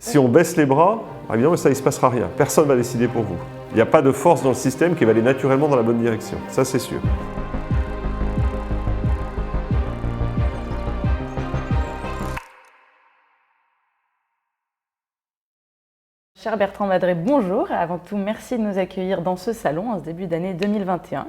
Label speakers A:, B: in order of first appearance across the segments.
A: Si on baisse les bras, évidemment, ça, il ne se passera rien. Personne ne va décider pour vous. Il n'y a pas de force dans le système qui va aller naturellement dans la bonne direction. Ça, c'est sûr.
B: Cher Bertrand Badré, bonjour. Avant tout, merci de nous accueillir dans ce salon en ce début d'année 2021.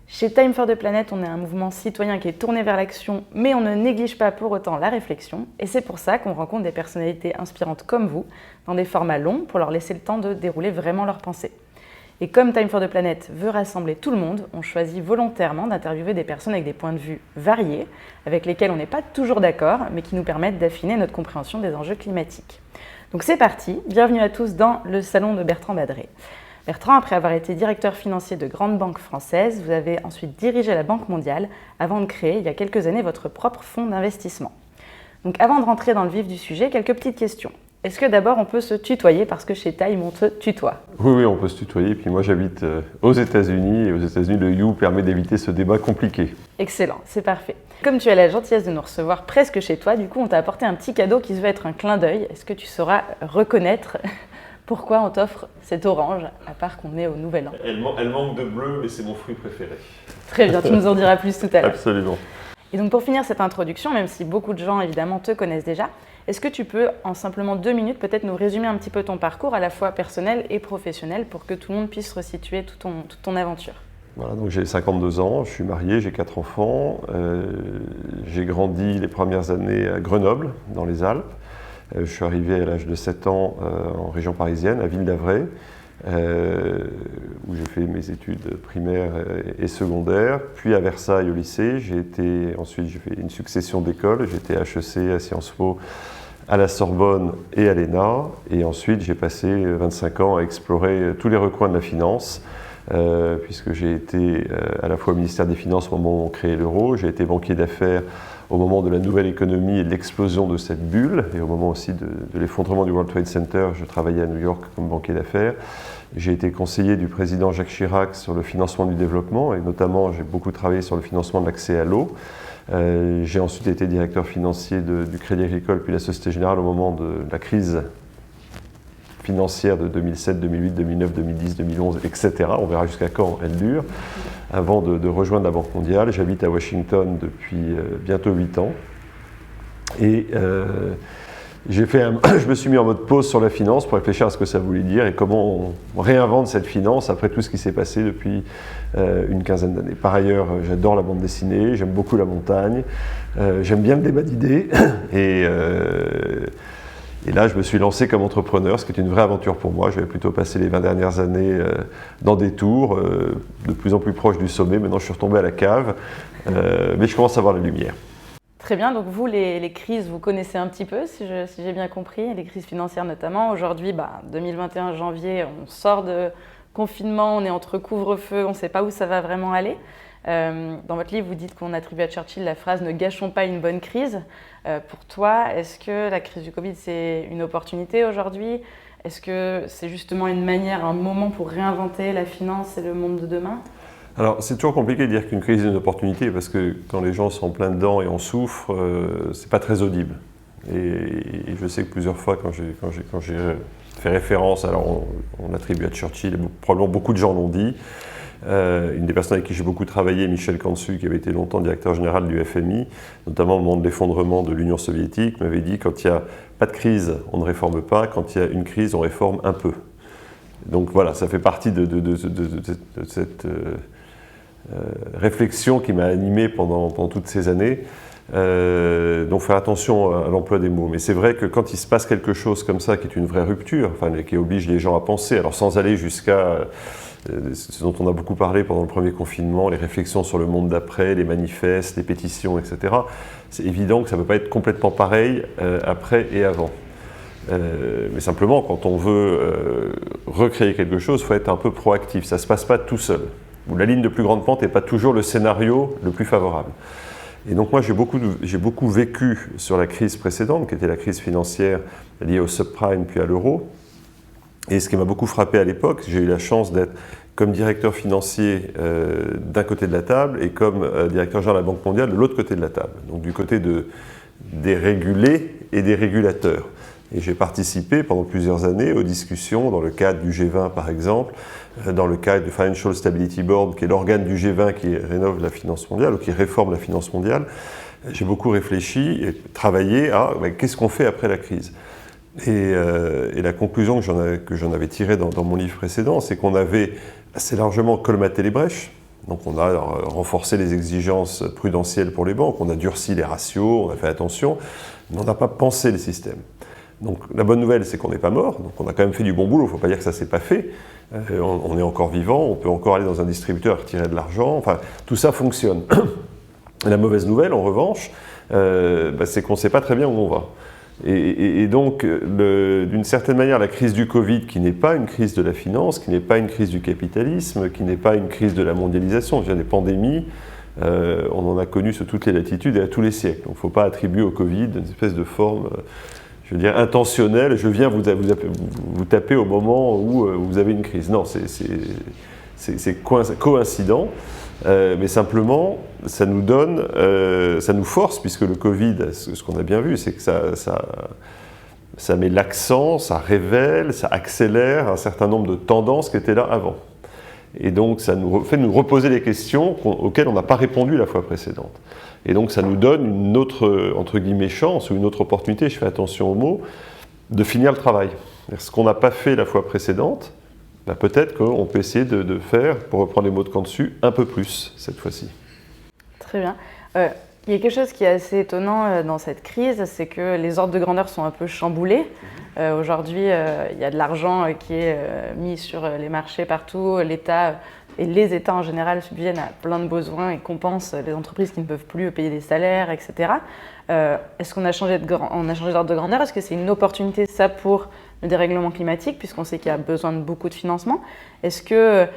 B: Chez Time for the Planet, on est un mouvement citoyen qui est tourné vers l'action, mais on ne néglige pas pour autant la réflexion. Et c'est pour ça qu'on rencontre des personnalités inspirantes comme vous, dans des formats longs, pour leur laisser le temps de dérouler vraiment leurs pensées. Et comme Time for the Planet veut rassembler tout le monde, on choisit volontairement d'interviewer des personnes avec des points de vue variés, avec lesquels on n'est pas toujours d'accord, mais qui nous permettent d'affiner notre compréhension des enjeux climatiques. Donc c'est parti, bienvenue à tous dans le salon de Bertrand Badré. Bertrand, après avoir été directeur financier de grandes banques françaises, vous avez ensuite dirigé la Banque mondiale avant de créer il y a quelques années votre propre fonds d'investissement. Donc avant de rentrer dans le vif du sujet, quelques petites questions. Est-ce que d'abord on peut se tutoyer parce que chez Time on se tutoie?
A: Oui, on peut se tutoyer. Puis moi j'habite aux États-Unis et aux États-Unis le you permet d'éviter ce débat compliqué.
B: Excellent, c'est parfait. Comme tu as la gentillesse de nous recevoir presque chez toi, du coup on t'a apporté un petit cadeau qui se veut être un clin d'œil. Est-ce que tu sauras reconnaître pourquoi on t'offre cette orange, à part qu'on est au Nouvel An?
A: Elle manque de bleu, mais c'est mon fruit préféré.
B: Très bien, tu nous en diras plus tout à l'heure.
A: Absolument.
B: Et donc pour finir cette introduction, même si beaucoup de gens évidemment te connaissent déjà, est-ce que tu peux en simplement 2 minutes peut-être nous résumer un petit peu ton parcours à la fois personnel et professionnel pour que tout le monde puisse resituer toute ton aventure?
A: Voilà, donc j'ai 52 ans, je suis marié, j'ai 4 enfants. J'ai grandi les premières années à Grenoble, dans les Alpes. Je suis arrivé à l'âge de 7 ans en région parisienne, à Ville-d'Avray, où j'ai fait mes études primaires et secondaires. Puis à Versailles au lycée, ensuite j'ai fait une succession d'écoles. J'ai été à HEC, à Sciences Po, à la Sorbonne et à l'ENA. Et ensuite j'ai passé 25 ans à explorer tous les recoins de la finance, puisque j'ai été à la fois au ministère des Finances au moment où on créait l'euro, j'ai été banquier d'affaires au moment de la nouvelle économie et de l'explosion de cette bulle, et au moment aussi de l'effondrement du World Trade Center, je travaillais à New York comme banquier d'affaires. J'ai été conseiller du président Jacques Chirac sur le financement du développement, et notamment j'ai beaucoup travaillé sur le financement de l'accès à l'eau. J'ai ensuite été directeur financier du Crédit Agricole puis la Société Générale au moment de la crise financière de 2007, 2008, 2009, 2010, 2011, etc. On verra jusqu'à quand elle dure, avant de rejoindre la Banque mondiale. J'habite à Washington depuis bientôt 8 ans. Et je me suis mis en mode pause sur la finance pour réfléchir à ce que ça voulait dire et comment on réinvente cette finance après tout ce qui s'est passé depuis une quinzaine d'années. Par ailleurs, j'adore la bande dessinée, j'aime beaucoup la montagne, j'aime bien le débat d'idées. Et là, je me suis lancé comme entrepreneur, ce qui est une vraie aventure pour moi. J'avais plutôt passé les 20 dernières années dans des tours, de plus en plus proche du sommet. Maintenant, je suis retombé à la cave, mais je commence à voir la lumière.
B: Très bien, donc vous, les crises, vous connaissez un petit peu, si j'ai bien compris, les crises financières notamment. Aujourd'hui, 2021, janvier, on sort de confinement, on est entre couvre-feu, on ne sait pas où ça va vraiment aller. Dans votre livre, vous dites qu'on attribue à Churchill la phrase « Ne gâchons pas une bonne crise ». Pour toi, est-ce que la crise du Covid, c'est une opportunité aujourd'hui? Est-ce que c'est justement une manière, un moment pour réinventer la finance et le monde de demain?
A: Alors, c'est toujours compliqué de dire qu'une crise est une opportunité parce que quand les gens sont en plein dedans et on souffre, c'est pas très audible. Et je sais que plusieurs fois, quand j'ai fait référence, alors on attribue à Churchill, et probablement beaucoup de gens l'ont dit. Une des personnes avec qui j'ai beaucoup travaillé, Michel Cantu, qui avait été longtemps directeur général du FMI, notamment au moment de l'effondrement de l'Union soviétique, m'avait dit quand il n'y a pas de crise, on ne réforme pas, quand il y a une crise, on réforme un peu. Donc voilà, ça fait partie de cette réflexion qui m'a animé pendant toutes ces années. Donc faire attention à l'emploi des mots. Mais c'est vrai que quand il se passe quelque chose comme ça, qui est une vraie rupture, qui oblige les gens à penser, alors sans aller jusqu'à ce dont on a beaucoup parlé pendant le premier confinement, les réflexions sur le monde d'après, les manifestes, les pétitions, etc. C'est évident que ça ne peut pas être complètement pareil après et avant. Mais simplement, quand on veut recréer quelque chose, il faut être un peu proactif. Ça ne se passe pas tout seul. La ligne de plus grande pente n'est pas toujours le scénario le plus favorable. Et donc moi, j'ai beaucoup vécu sur la crise précédente, qui était la crise financière liée au subprime puis à l'euro. Et ce qui m'a beaucoup frappé à l'époque, j'ai eu la chance d'être comme directeur financier d'un côté de la table et comme directeur général de la Banque mondiale de l'autre côté de la table. Donc du côté des régulés et des régulateurs. Et j'ai participé pendant plusieurs années aux discussions dans le cadre du G20 par exemple, dans le cadre du Financial Stability Board, qui est l'organe du G20 qui rénove la finance mondiale ou qui réforme la finance mondiale. J'ai beaucoup réfléchi et travaillé à qu'est-ce qu'on fait après la crise. Et la conclusion que j'en avais tirée dans mon livre précédent, c'est qu'on avait assez largement colmaté les brèches. Donc on a renforcé les exigences prudentielles pour les banques, on a durci les ratios, on a fait attention, mais on n'a pas pensé le système. Donc la bonne nouvelle, c'est qu'on n'est pas mort, donc on a quand même fait du bon boulot, il ne faut pas dire que ça ne s'est pas fait. On est encore vivant, on peut encore aller dans un distributeur et retirer de l'argent, enfin tout ça fonctionne. La mauvaise nouvelle, en revanche, c'est qu'on ne sait pas très bien où on va. Et donc, d'une certaine manière, la crise du Covid, qui n'est pas une crise de la finance, qui n'est pas une crise du capitalisme, qui n'est pas une crise de la mondialisation, des pandémies, on en a connu sur toutes les latitudes et à tous les siècles. Donc il ne faut pas attribuer au Covid une espèce de forme, je veux dire, intentionnelle, je viens vous taper au moment où vous avez une crise. Non, c'est coïncident. Mais simplement, ça nous donne, ça nous force, puisque le Covid, ce qu'on a bien vu, c'est que ça met l'accent, ça révèle, ça accélère un certain nombre de tendances qui étaient là avant. Et donc, ça nous fait nous reposer les questions auxquelles on n'a pas répondu la fois précédente. Et donc, ça nous donne une autre, entre guillemets, chance ou une autre opportunité, je fais attention aux mots, de finir le travail. Ce qu'on n'a pas fait la fois précédente, peut-être qu'on peut essayer de faire, pour reprendre les mots de Kansu, un peu plus cette fois-ci.
B: Très bien. Il y a quelque chose qui est assez étonnant dans cette crise, c'est que les ordres de grandeur sont un peu chamboulés. Aujourd'hui, il y a de l'argent qui est mis sur les marchés partout. L'État et les États en général subviennent à plein de besoins et compensent les entreprises qui ne peuvent plus payer des salaires, etc. Est-ce qu'on a changé d'ordre de grandeur? Est-ce que c'est une opportunité, ça, pour le dérèglement climatique, puisqu'on sait qu'il y a besoin de beaucoup de financement? Est-ce que,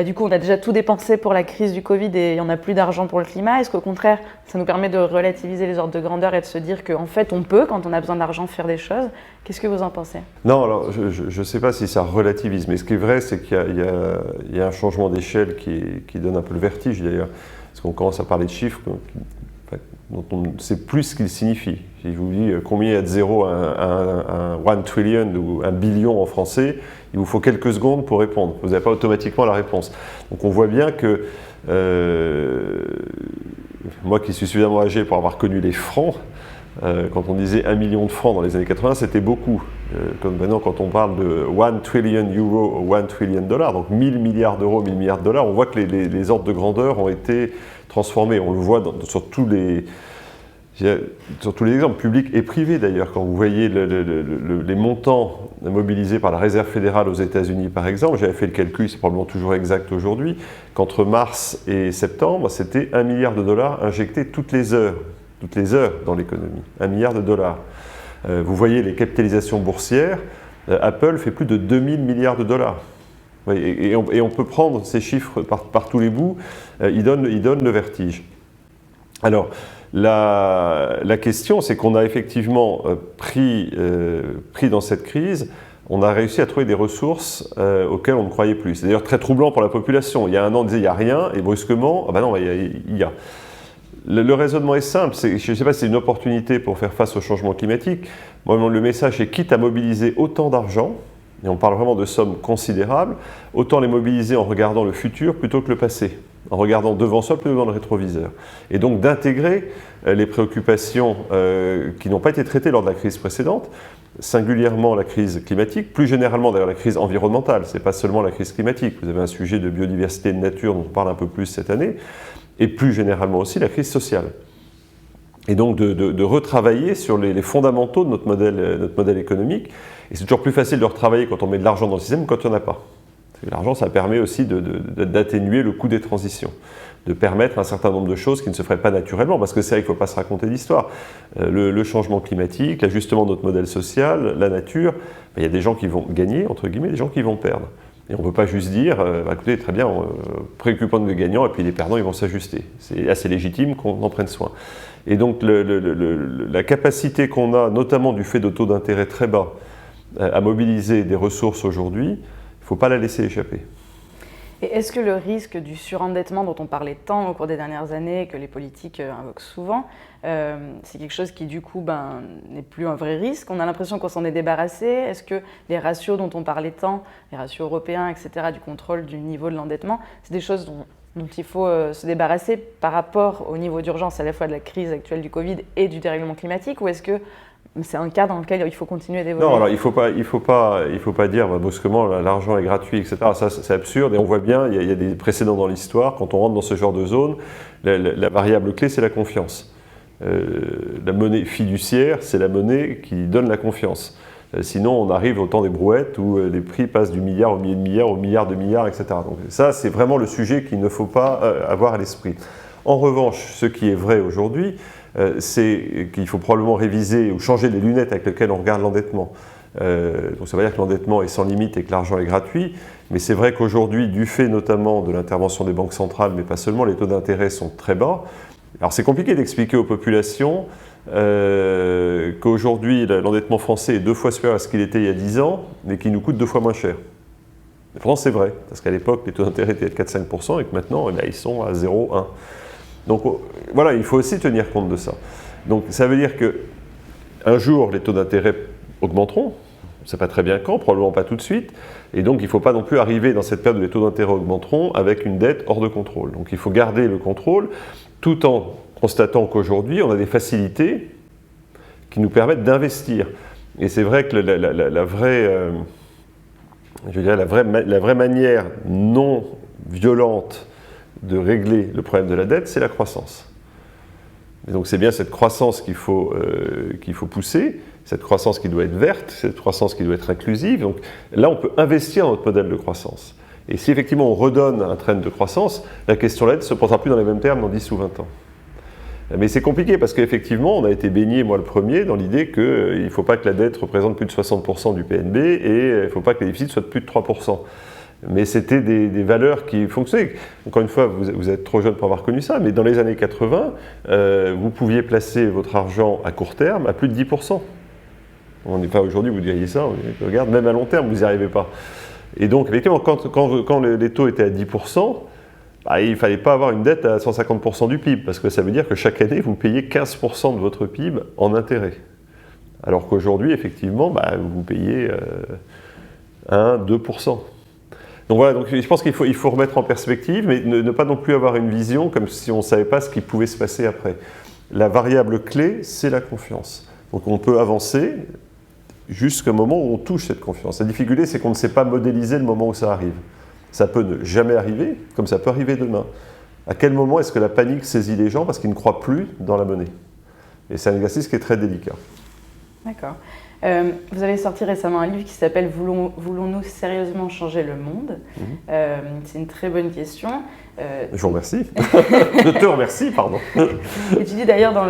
B: du coup, on a déjà tout dépensé pour la crise du Covid et il n'y en a plus d'argent pour le climat? Est-ce qu'au contraire, ça nous permet de relativiser les ordres de grandeur et de se dire qu'en fait, on peut, quand on a besoin d'argent, faire des choses? Qu'est-ce que vous en pensez? Non,
A: alors, je ne sais pas si ça relativise, mais ce qui est vrai, c'est qu'il y a un changement d'échelle qui donne un peu le vertige, d'ailleurs, parce qu'on commence à parler de chiffres dont on ne sait plus ce qu'ils signifient. Si je vous dis combien il y a de zéro à un 1 trillion ou 1 billion en français, il vous faut quelques secondes pour répondre. Vous n'avez pas automatiquement la réponse. Donc on voit bien que, moi qui suis suffisamment âgé pour avoir connu les francs, quand on disait 1 million de francs dans les années 80, c'était beaucoup. Comme maintenant, quand on parle de 1 trillion euro ou 1 trillion dollars, donc 1000 milliards d'euros, 1000 milliards de dollars, on voit que les ordres de grandeur ont été transformés. On le voit sur tous les exemples publics et privés d'ailleurs. Quand vous voyez les montants mobilisés par la Réserve fédérale aux États-Unis, par exemple, j'avais fait le calcul, c'est probablement toujours exact aujourd'hui, qu'entre mars et septembre, c'était 1 milliard de dollars injectés toutes les heures dans l'économie. 1 milliard de dollars. Vous voyez les capitalisations boursières, Apple fait plus de 2000 milliards de dollars. Et on peut prendre ces chiffres par tous les bouts, ils donnent le vertige. Alors, la question, c'est qu'on a effectivement pris dans cette crise, on a réussi à trouver des ressources auxquelles on ne croyait plus. C'est d'ailleurs très troublant pour la population. Il y a un an, on disait il n'y a rien, et brusquement, non, il y a. Le raisonnement est simple, je ne sais pas si c'est une opportunité pour faire face au changement climatique. Moi, le message est quitte à mobiliser autant d'argent, et on parle vraiment de sommes considérables, autant les mobiliser en regardant le futur plutôt que le passé, en regardant devant soi plutôt que dans le rétroviseur. Et donc d'intégrer les préoccupations qui n'ont pas été traitées lors de la crise précédente, singulièrement la crise climatique, plus généralement d'ailleurs la crise environnementale, ce n'est pas seulement la crise climatique, vous avez un sujet de biodiversité et de nature dont on parle un peu plus cette année, et plus généralement aussi la crise sociale. Et donc de retravailler sur les fondamentaux de notre modèle économique. Et c'est toujours plus facile de retravailler quand on met de l'argent dans le système que quand il n'y en a pas. L'argent, ça permet aussi d'atténuer le coût des transitions, de permettre un certain nombre de choses qui ne se feraient pas naturellement, parce que c'est vrai qu'il ne faut pas se raconter d'histoire. Le changement climatique, l'ajustement de notre modèle social, la nature, il y a des gens qui vont gagner, entre guillemets, des gens qui vont perdre. Et on ne peut pas juste dire, écoutez, très bien, préoccupons-nous des gagnants, et puis les perdants, ils vont s'ajuster. C'est assez légitime qu'on en prenne soin. Et donc, la capacité qu'on a, notamment du fait de taux d'intérêt très bas, à mobiliser des ressources aujourd'hui, il ne faut pas la laisser échapper.
B: Et est-ce que le risque du surendettement dont on parlait tant au cours des dernières années, que les politiques invoquent souvent, c'est quelque chose qui du coup n'est plus un vrai risque? On a l'impression qu'on s'en est débarrassé. Est-ce que les ratios dont on parlait tant, les ratios européens, etc., du contrôle du niveau de l'endettement, c'est des choses dont il faut se débarrasser par rapport au niveau d'urgence à la fois de la crise actuelle du Covid et du dérèglement climatique, ou est-ce que c'est un cas dans lequel il faut continuer d'évoluer?
A: Non, alors il faut pas dire brusquement l'argent est gratuit, etc. Ça, c'est absurde et on voit bien, il y a des précédents dans l'histoire. Quand on rentre dans ce genre de zone, la variable clé, c'est la confiance. La monnaie fiduciaire, c'est la monnaie qui donne la confiance. Sinon, on arrive au temps des brouettes où les prix passent du milliard au millier de milliard au milliard de milliards, etc. Donc ça, c'est vraiment le sujet qu'il ne faut pas avoir à l'esprit. En revanche, ce qui est vrai aujourd'hui, c'est qu'il faut probablement réviser ou changer les lunettes avec lesquelles on regarde l'endettement. Donc ça veut dire que l'endettement est sans limite et que l'argent est gratuit, mais c'est vrai qu'aujourd'hui, du fait notamment de l'intervention des banques centrales, mais pas seulement, les taux d'intérêt sont très bas. Alors c'est compliqué d'expliquer aux populations qu'aujourd'hui l'endettement français est 2 fois supérieur à ce qu'il était il y a 10 ans, mais qu'il nous coûte 2 fois moins cher. Mais pourtant c'est vrai, parce qu'à l'époque les taux d'intérêt étaient de 4-5% et que maintenant ils sont à 0,1. Donc voilà, il faut aussi tenir compte de ça. Donc ça veut dire qu'un jour les taux d'intérêt augmenteront, on ne sait pas très bien quand, probablement pas tout de suite, et donc il ne faut pas non plus arriver dans cette période où les taux d'intérêt augmenteront avec une dette hors de contrôle. Donc il faut garder le contrôle tout en constatant qu'aujourd'hui on a des facilités qui nous permettent d'investir. Et c'est vrai que la vraie manière non violente de régler le problème de la dette, c'est la croissance. Et donc c'est bien cette croissance qu'il faut pousser, cette croissance qui doit être verte, cette croissance qui doit être inclusive. Donc là, on peut investir dans notre modèle de croissance. Et si effectivement on redonne un trend de croissance, la question de la dette ne se posera plus dans les mêmes termes dans 10 ou 20 ans. Mais c'est compliqué parce qu'effectivement, on a été baigné, moi le premier, dans l'idée qu'il ne faut pas que la dette représente plus de 60% du PNB et il ne faut pas que les déficits soient de plus de 3%. Mais c'était des valeurs qui fonctionnaient. Encore une fois, vous êtes trop jeune pour avoir connu ça, mais dans les années 80, vous pouviez placer votre argent à court terme à plus de 10%. Aujourd'hui, vous diriez ça, regarde, même à long terme, vous n'y arrivez pas. Et donc, effectivement, quand les taux étaient à 10%, il ne fallait pas avoir une dette à 150% du PIB, parce que ça veut dire que chaque année, vous payez 15% de votre PIB en intérêt. Alors qu'aujourd'hui, effectivement, vous payez 1-2%. Donc voilà, donc je pense qu'il faut remettre en perspective, mais ne pas non plus avoir une vision comme si on ne savait pas ce qui pouvait se passer après. La variable clé, c'est la confiance. Donc on peut avancer jusqu'à un moment où on touche cette confiance. La difficulté, c'est qu'on ne sait pas modéliser le moment où ça arrive. Ça peut ne jamais arriver, comme ça peut arriver demain. À quel moment est-ce que la panique saisit les gens parce qu'ils ne croient plus dans la monnaie? Et c'est un exercice qui est très délicat. D'accord.
B: Vous avez sorti récemment un livre qui s'appelle « Voulons-nous sérieusement changer le monde ?» C'est une très bonne question.
A: Je vous remercie. Je te remercie, pardon.
B: Et tu dis d'ailleurs dans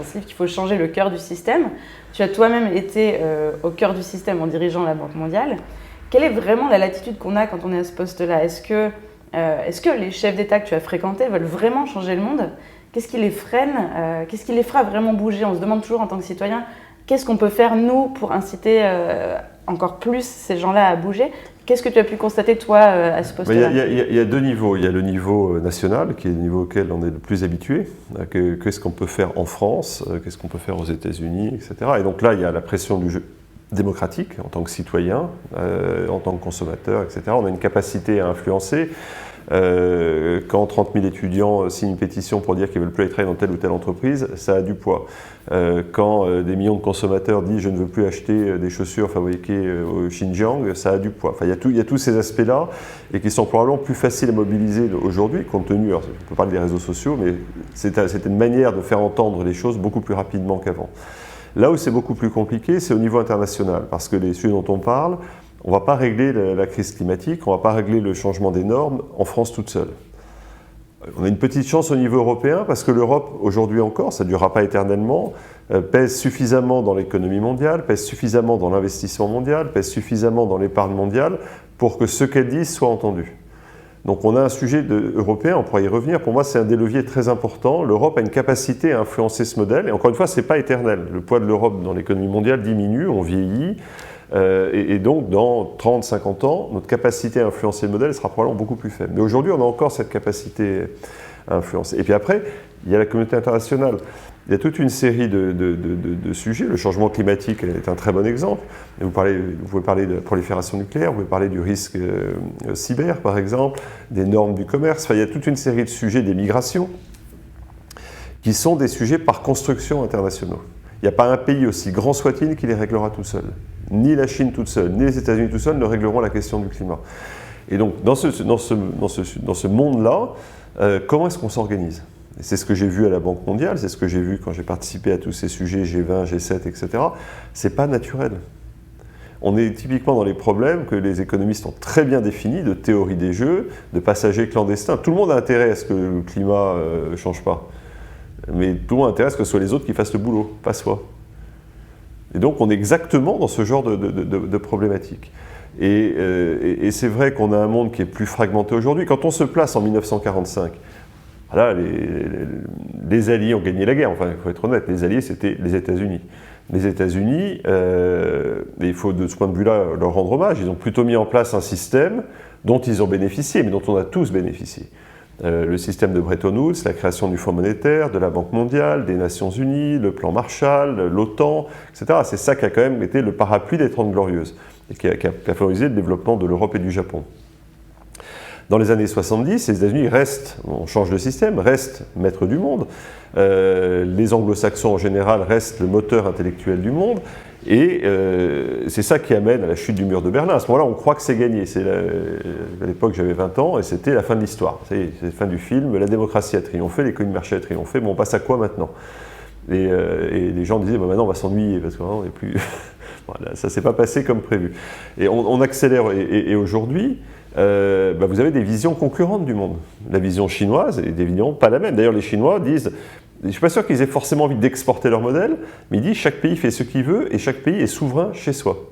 B: ce livre qu'il faut changer le cœur du système. Tu as toi-même été au cœur du système en dirigeant la Banque mondiale. Quelle est vraiment la latitude qu'on a quand on est à ce poste-là? Est-ce que les chefs d'État que tu as fréquentés veulent vraiment changer le monde? Qu'est-ce qui les freine? Qu'est-ce qui les fera vraiment bouger? On se demande toujours en tant que citoyen, qu'est-ce qu'on peut faire, nous, pour inciter encore plus ces gens-là à bouger? Qu'est-ce que tu as pu constater, toi, à ce poste-là?
A: Il y a 2 niveaux. Il y a le niveau national, qui est le niveau auquel on est le plus habitué. Qu'est-ce qu'on peut faire en France? Qu'est-ce qu'on peut faire aux États-Unis, etc. Et donc là, il y a la pression du jeu démocratique, en tant que citoyen, en tant que consommateur, etc. On a une capacité à influencer. Quand 30 000 étudiants signent une pétition pour dire qu'ils ne veulent plus aller travailler dans telle ou telle entreprise, ça a du poids. Quand des millions de consommateurs disent « je ne veux plus acheter des chaussures fabriquées au Xinjiang », ça a du poids. Enfin, il y a tous ces aspects-là et qui sont probablement plus faciles à mobiliser aujourd'hui, compte tenu, alors, on peut parler des réseaux sociaux, mais c'était une manière de faire entendre les choses beaucoup plus rapidement qu'avant. Là où c'est beaucoup plus compliqué, c'est au niveau international, parce que les sujets dont on parle, on ne va pas régler la crise climatique, on ne va pas régler le changement des normes en France toute seule. On a une petite chance au niveau européen parce que l'Europe, aujourd'hui encore, ça ne durera pas éternellement, pèse suffisamment dans l'économie mondiale, pèse suffisamment dans l'investissement mondial, pèse suffisamment dans l'épargne mondiale pour que ce qu'elle dit soit entendu. Donc on a un sujet européen, on pourra y revenir. Pour moi, c'est un des leviers très importants. L'Europe a une capacité à influencer ce modèle. Et encore une fois, ce n'est pas éternel. Le poids de l'Europe dans l'économie mondiale diminue, on vieillit. Et donc, dans 30, 50 ans, notre capacité à influencer le modèle sera probablement beaucoup plus faible. Mais aujourd'hui, on a encore cette capacité à influencer. Et puis après, il y a la communauté internationale. Il y a toute une série de sujets. Le changement climatique est un très bon exemple. Vous pouvez parler de la prolifération nucléaire, vous pouvez parler du risque cyber, par exemple, des normes du commerce. Enfin, il y a toute une série de sujets des migrations qui sont des sujets par construction internationaux. Il n'y a pas un pays, aussi grand soit-il, qui les réglera tout seul. Ni la Chine toute seule, ni les États-Unis tout seuls ne régleront la question du climat. Et donc, dans ce monde-là, comment est-ce qu'on s'organise ? C'est ce que j'ai vu à la Banque mondiale, c'est ce que j'ai vu quand j'ai participé à tous ces sujets G20, G7, etc. C'est pas naturel. On est typiquement dans les problèmes que les économistes ont très bien définis, de théorie des jeux, de passagers clandestins. Tout le monde a intérêt à ce que le climat ne change pas. Mais tout le monde a intérêt à ce que ce soit les autres qui fassent le boulot, pas soi. Et donc on est exactement dans ce genre de problématique. Et c'est vrai qu'on a un monde qui est plus fragmenté aujourd'hui. Quand on se place en 1945, là, les Alliés ont gagné la guerre. Enfin, il faut être honnête, les Alliés, c'était les États-Unis. Les États-Unis, il faut de ce point de vue-là leur rendre hommage, ils ont plutôt mis en place un système dont ils ont bénéficié, mais dont on a tous bénéficié. Le système de Bretton Woods, la création du Fonds monétaire, de la Banque mondiale, des Nations unies, le plan Marshall, l'OTAN, etc. C'est ça qui a quand même été le parapluie des 30 Glorieuses et qui a favorisé le développement de l'Europe et du Japon. Dans les années 70, les États-Unis restent, on change de système, restent maîtres du monde. Les anglo-saxons en général restent le moteur intellectuel du monde. Et c'est ça qui amène à la chute du mur de Berlin. À ce moment-là, on croit que c'est gagné. À l'époque, j'avais 20 ans et c'était la fin de l'histoire. C'est la fin du film. La démocratie a triomphé, l'économie de marché a triomphé. Bon, on passe à quoi maintenant ? Et les gens disaient, maintenant on va s'ennuyer parce qu'on n'est plus... Voilà, ça ne s'est pas passé comme prévu. Et on accélère. Et aujourd'hui, vous avez des visions concurrentes du monde. La vision chinoise est évidemment pas la même. D'ailleurs, les Chinois disent... Je ne suis pas sûr qu'ils aient forcément envie d'exporter leur modèle, mais ils disent chaque pays fait ce qu'il veut et chaque pays est souverain chez soi.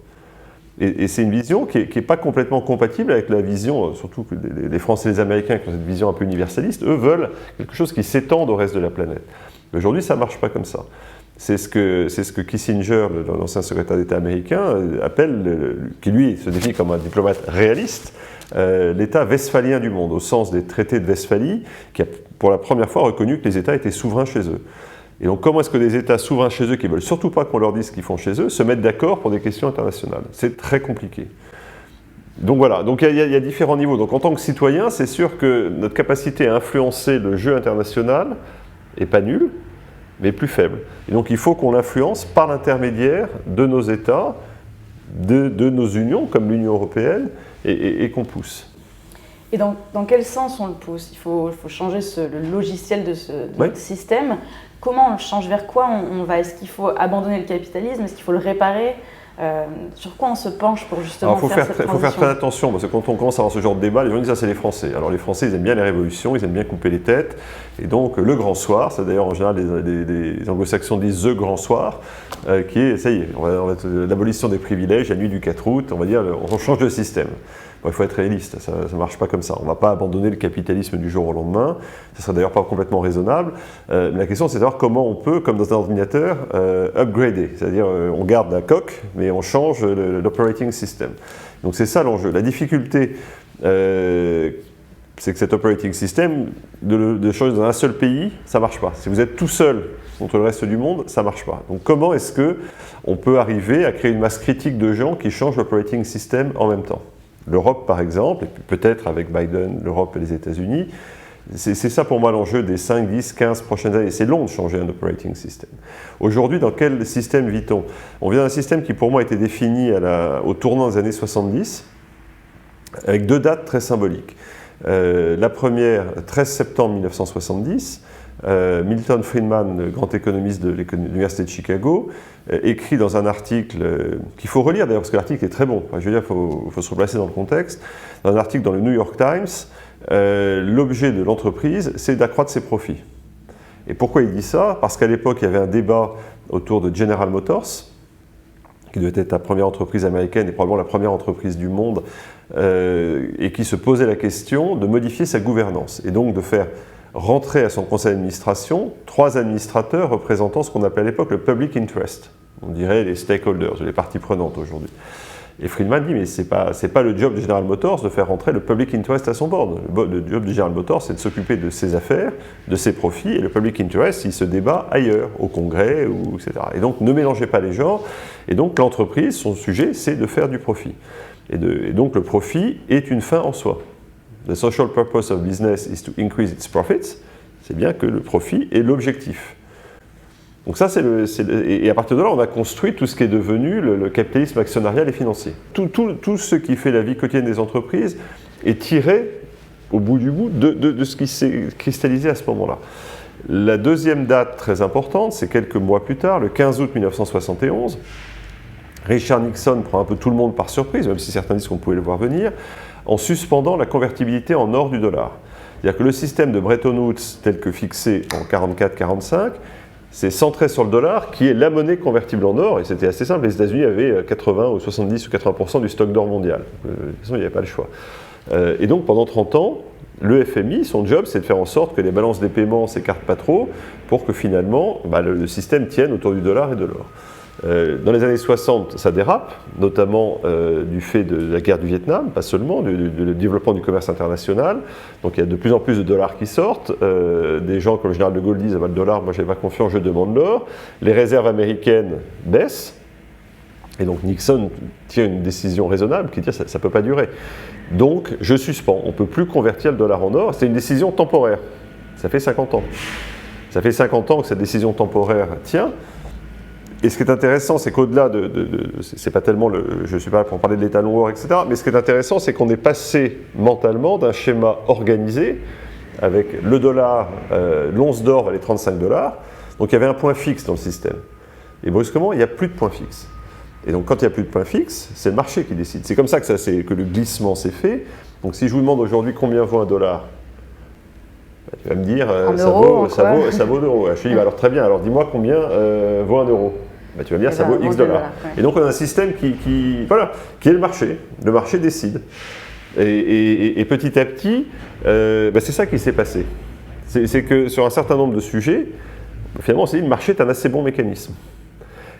A: Et c'est une vision qui n'est pas complètement compatible avec la vision, surtout que les Français et les Américains qui ont cette vision un peu universaliste, eux veulent quelque chose qui s'étende au reste de la planète. Aujourd'hui, ça ne marche pas comme ça. C'est ce que Kissinger, l'ancien secrétaire d'État américain, appelle, qui lui se définit comme un diplomate réaliste, l'État westphalien du monde, au sens des traités de Westphalie, qui a pour la première fois reconnu que les États étaient souverains chez eux. Et donc comment est-ce que les États souverains chez eux, qui ne veulent surtout pas qu'on leur dise ce qu'ils font chez eux, se mettent d'accord pour des questions internationales? C'est très compliqué. Donc voilà, donc il y a différents niveaux. Donc en tant que citoyen, c'est sûr que notre capacité à influencer le jeu international n'est pas nulle, mais plus faible. Et donc il faut qu'on l'influence par l'intermédiaire de nos États, de nos unions, comme l'Union européenne, et qu'on pousse.
B: Et dans quel sens on le pousse? Il faut changer le logiciel de notre système. Comment on le change? Vers quoi on va? Est-ce qu'il faut abandonner le capitalisme? Est-ce qu'il faut le réparer? Sur quoi on se penche pour justement faire cette transition? Il faut faire très
A: attention, parce que quand on commence à avoir ce genre de débat, les gens disent ça c'est les Français. Alors les Français, ils aiment bien les révolutions, ils aiment bien couper les têtes. Et donc le grand soir, c'est d'ailleurs en général les anglo-saxons disent the grand soir, qui est, ça y est, l'abolition des privilèges, la nuit du 4 août, on va dire, on change de système. Bon, il faut être réaliste, ça ne marche pas comme ça. On ne va pas abandonner le capitalisme du jour au lendemain, ce ne serait d'ailleurs pas complètement raisonnable. Mais la question, c'est de savoir comment on peut, comme dans un ordinateur, upgrader. C'est-à-dire, on garde la coque, mais on change l'operating system. Donc c'est ça l'enjeu. La difficulté, c'est que cet operating system, de changer dans un seul pays, ça ne marche pas. Si vous êtes tout seul contre le reste du monde, ça ne marche pas. Donc comment est-ce qu'on peut arriver à créer une masse critique de gens qui changent l'operating system en même temps? L'Europe, par exemple, et puis peut-être avec Biden, l'Europe et les États-Unis, c'est ça pour moi l'enjeu des 5, 10, 15 prochaines années. C'est long de changer un operating system. Aujourd'hui, dans quel système vit-on? On vient d'un système qui pour moi a été défini au tournant des années 70, avec deux dates très symboliques. La première, 13 septembre 1970, Milton Friedman, le grand économiste de l'Université de Chicago, écrit dans un article qu'il faut relire d'ailleurs parce que l'article est très bon. Enfin, je veux dire, il faut se replacer dans le contexte. Dans un article dans le New York Times, l'objet de l'entreprise, c'est d'accroître ses profits. Et pourquoi il dit ça? Parce qu'à l'époque, il y avait un débat autour de General Motors, qui devait être la première entreprise américaine et probablement la première entreprise du monde, et qui se posait la question de modifier sa gouvernance et donc de faire rentrer à son conseil d'administration 3 administrateurs représentant ce qu'on appelait à l'époque le public interest. On dirait les stakeholders, les parties prenantes aujourd'hui. Et Friedman dit, mais c'est pas le job de General Motors de faire rentrer le public interest à son board. Le job de General Motors, c'est de s'occuper de ses affaires, de ses profits, et le public interest, il se débat ailleurs, au Congrès, etc. Et donc, ne mélangez pas les genres. Et donc, l'entreprise, son sujet, c'est de faire du profit. Et donc, le profit est une fin en soi. The social purpose of business is to increase its profits. C'est bien que le profit est l'objectif. Donc ça, et à partir de là, on a construit tout ce qui est devenu le capitalisme actionnarial et financier. Tout ce qui fait la vie quotidienne des entreprises est tiré, au bout du bout, de ce qui s'est cristallisé à ce moment-là. La deuxième date très importante, c'est quelques mois plus tard, le 15 août 1971. Richard Nixon prend un peu tout le monde par surprise, même si certains disent qu'on pouvait le voir venir, en suspendant la convertibilité en or du dollar. C'est-à-dire que le système de Bretton Woods, tel que fixé en 1944-1945, c'est centré sur le dollar, qui est la monnaie convertible en or, et c'était assez simple, les États-Unis avaient 80 ou 70 ou 80% du stock d'or mondial. De toute façon, il n'y avait pas le choix. Et donc, pendant 30 ans, le FMI, son job, c'est de faire en sorte que les balances des paiements ne s'écartent pas trop, pour que finalement, le système tienne autour du dollar et de l'or. Dans les années 60, ça dérape, notamment du fait de la guerre du Vietnam, pas seulement, du développement du commerce international. Donc il y a de plus en plus de dollars qui sortent. Des gens comme le général de Gaulle disent, le dollar, moi je n'ai pas confiance, je demande l'or. Les réserves américaines baissent. Et donc Nixon tient une décision raisonnable qui dit ça ne peut pas durer. Donc je suspends, on ne peut plus convertir le dollar en or. C'est une décision temporaire. Ça fait 50 ans. Ça fait 50 ans que cette décision temporaire tient. Et ce qui est intéressant, c'est qu'au-delà c'est pas tellement je ne suis pas là pour parler de l'étalon or, etc., mais ce qui est intéressant, c'est qu'on est passé mentalement d'un schéma organisé, avec le dollar, l'once d'or valait 35 $, donc il y avait un point fixe dans le système. Et brusquement, il n'y a plus de point fixe. Et donc quand il n'y a plus de point fixe, c'est le marché qui décide. C'est comme ça que le glissement s'est fait. Donc si je vous demande aujourd'hui combien vaut un dollar, tu vas me dire, ça vaut l'euro. Je te dis, alors très bien, alors dis-moi combien vaut un euro. Tu vas me dire, ça vaut X dollars. Ouais. Et donc on a un système qui est le marché. Le marché décide. Et petit à petit, c'est ça qui s'est passé. C'est que sur un certain nombre de sujets, finalement on s'est dit, le marché est un assez bon mécanisme.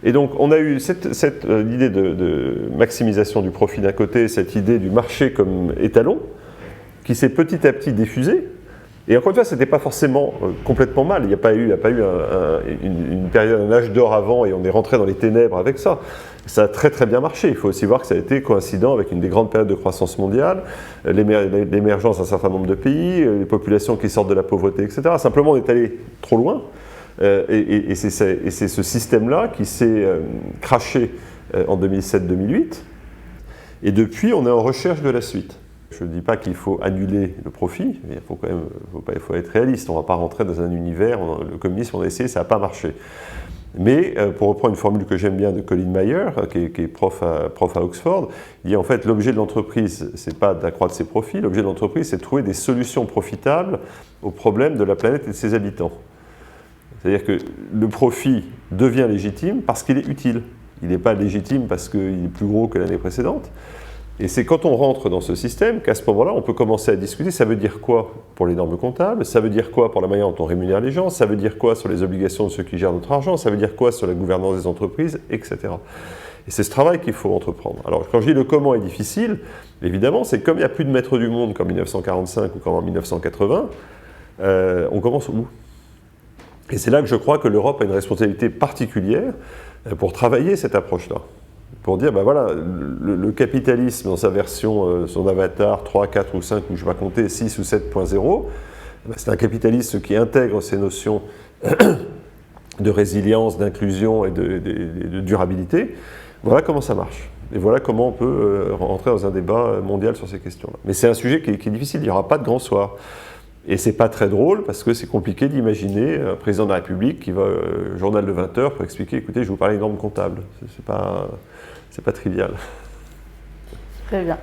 A: Et donc on a eu cette idée de maximisation du profit d'un côté, cette idée du marché comme étalon, qui s'est petit à petit diffusée. Et encore une fois, ce n'était pas forcément complètement mal. Il n'y a pas eu une période, un âge d'or avant, et on est rentré dans les ténèbres avec ça. Ça a très très bien marché. Il faut aussi voir que ça a été coïncident avec une des grandes périodes de croissance mondiale, l'émergence d'un certain nombre de pays, les populations qui sortent de la pauvreté, etc. Simplement, on est allé trop loin. Et c'est ce système-là qui s'est craché en 2007-2008. Et depuis, on est en recherche de la suite. Je ne dis pas qu'il faut annuler le profit, mais il faut être réaliste. On ne va pas rentrer dans un univers, le communisme, on a essayé, ça n'a pas marché. Mais pour reprendre une formule que j'aime bien de Colin Mayer, qui est prof à Oxford, il dit en fait l'objet de l'entreprise, ce n'est pas d'accroître ses profits, l'objet de l'entreprise, c'est de trouver des solutions profitables aux problèmes de la planète et de ses habitants. C'est-à-dire que le profit devient légitime parce qu'il est utile. Il n'est pas légitime parce qu'il est plus gros que l'année précédente. Et c'est quand on rentre dans ce système qu'à ce moment-là, on peut commencer à discuter. Ça veut dire quoi pour les normes comptables? Ça veut dire quoi pour la manière dont on rémunère les gens? Ça veut dire quoi sur les obligations de ceux qui gèrent notre argent? Ça veut dire quoi sur la gouvernance des entreprises, etc. Et c'est ce travail qu'il faut entreprendre. Alors, quand je dis le comment est difficile, évidemment, c'est comme il n'y a plus de maître du monde comme en 1945 ou comme en 1980, on commence où? Et c'est là que je crois que l'Europe a une responsabilité particulière pour travailler cette approche-là. Pour dire, voilà, le capitalisme dans sa version, son avatar 3, 4 ou 5, ou je ne vais pas compter, 6 ou 7.0, c'est un capitalisme qui intègre ces notions de résilience, d'inclusion et de durabilité. Voilà comment ça marche. Et voilà comment on peut rentrer dans un débat mondial sur ces questions-là. Mais c'est un sujet qui est difficile, il n'y aura pas de grand soir. Et c'est pas très drôle parce que c'est compliqué d'imaginer un président de la République qui va au journal de 20 heures pour expliquer, écoutez, je vous parle des normes comptables. C'est pas trivial.
B: Très bien.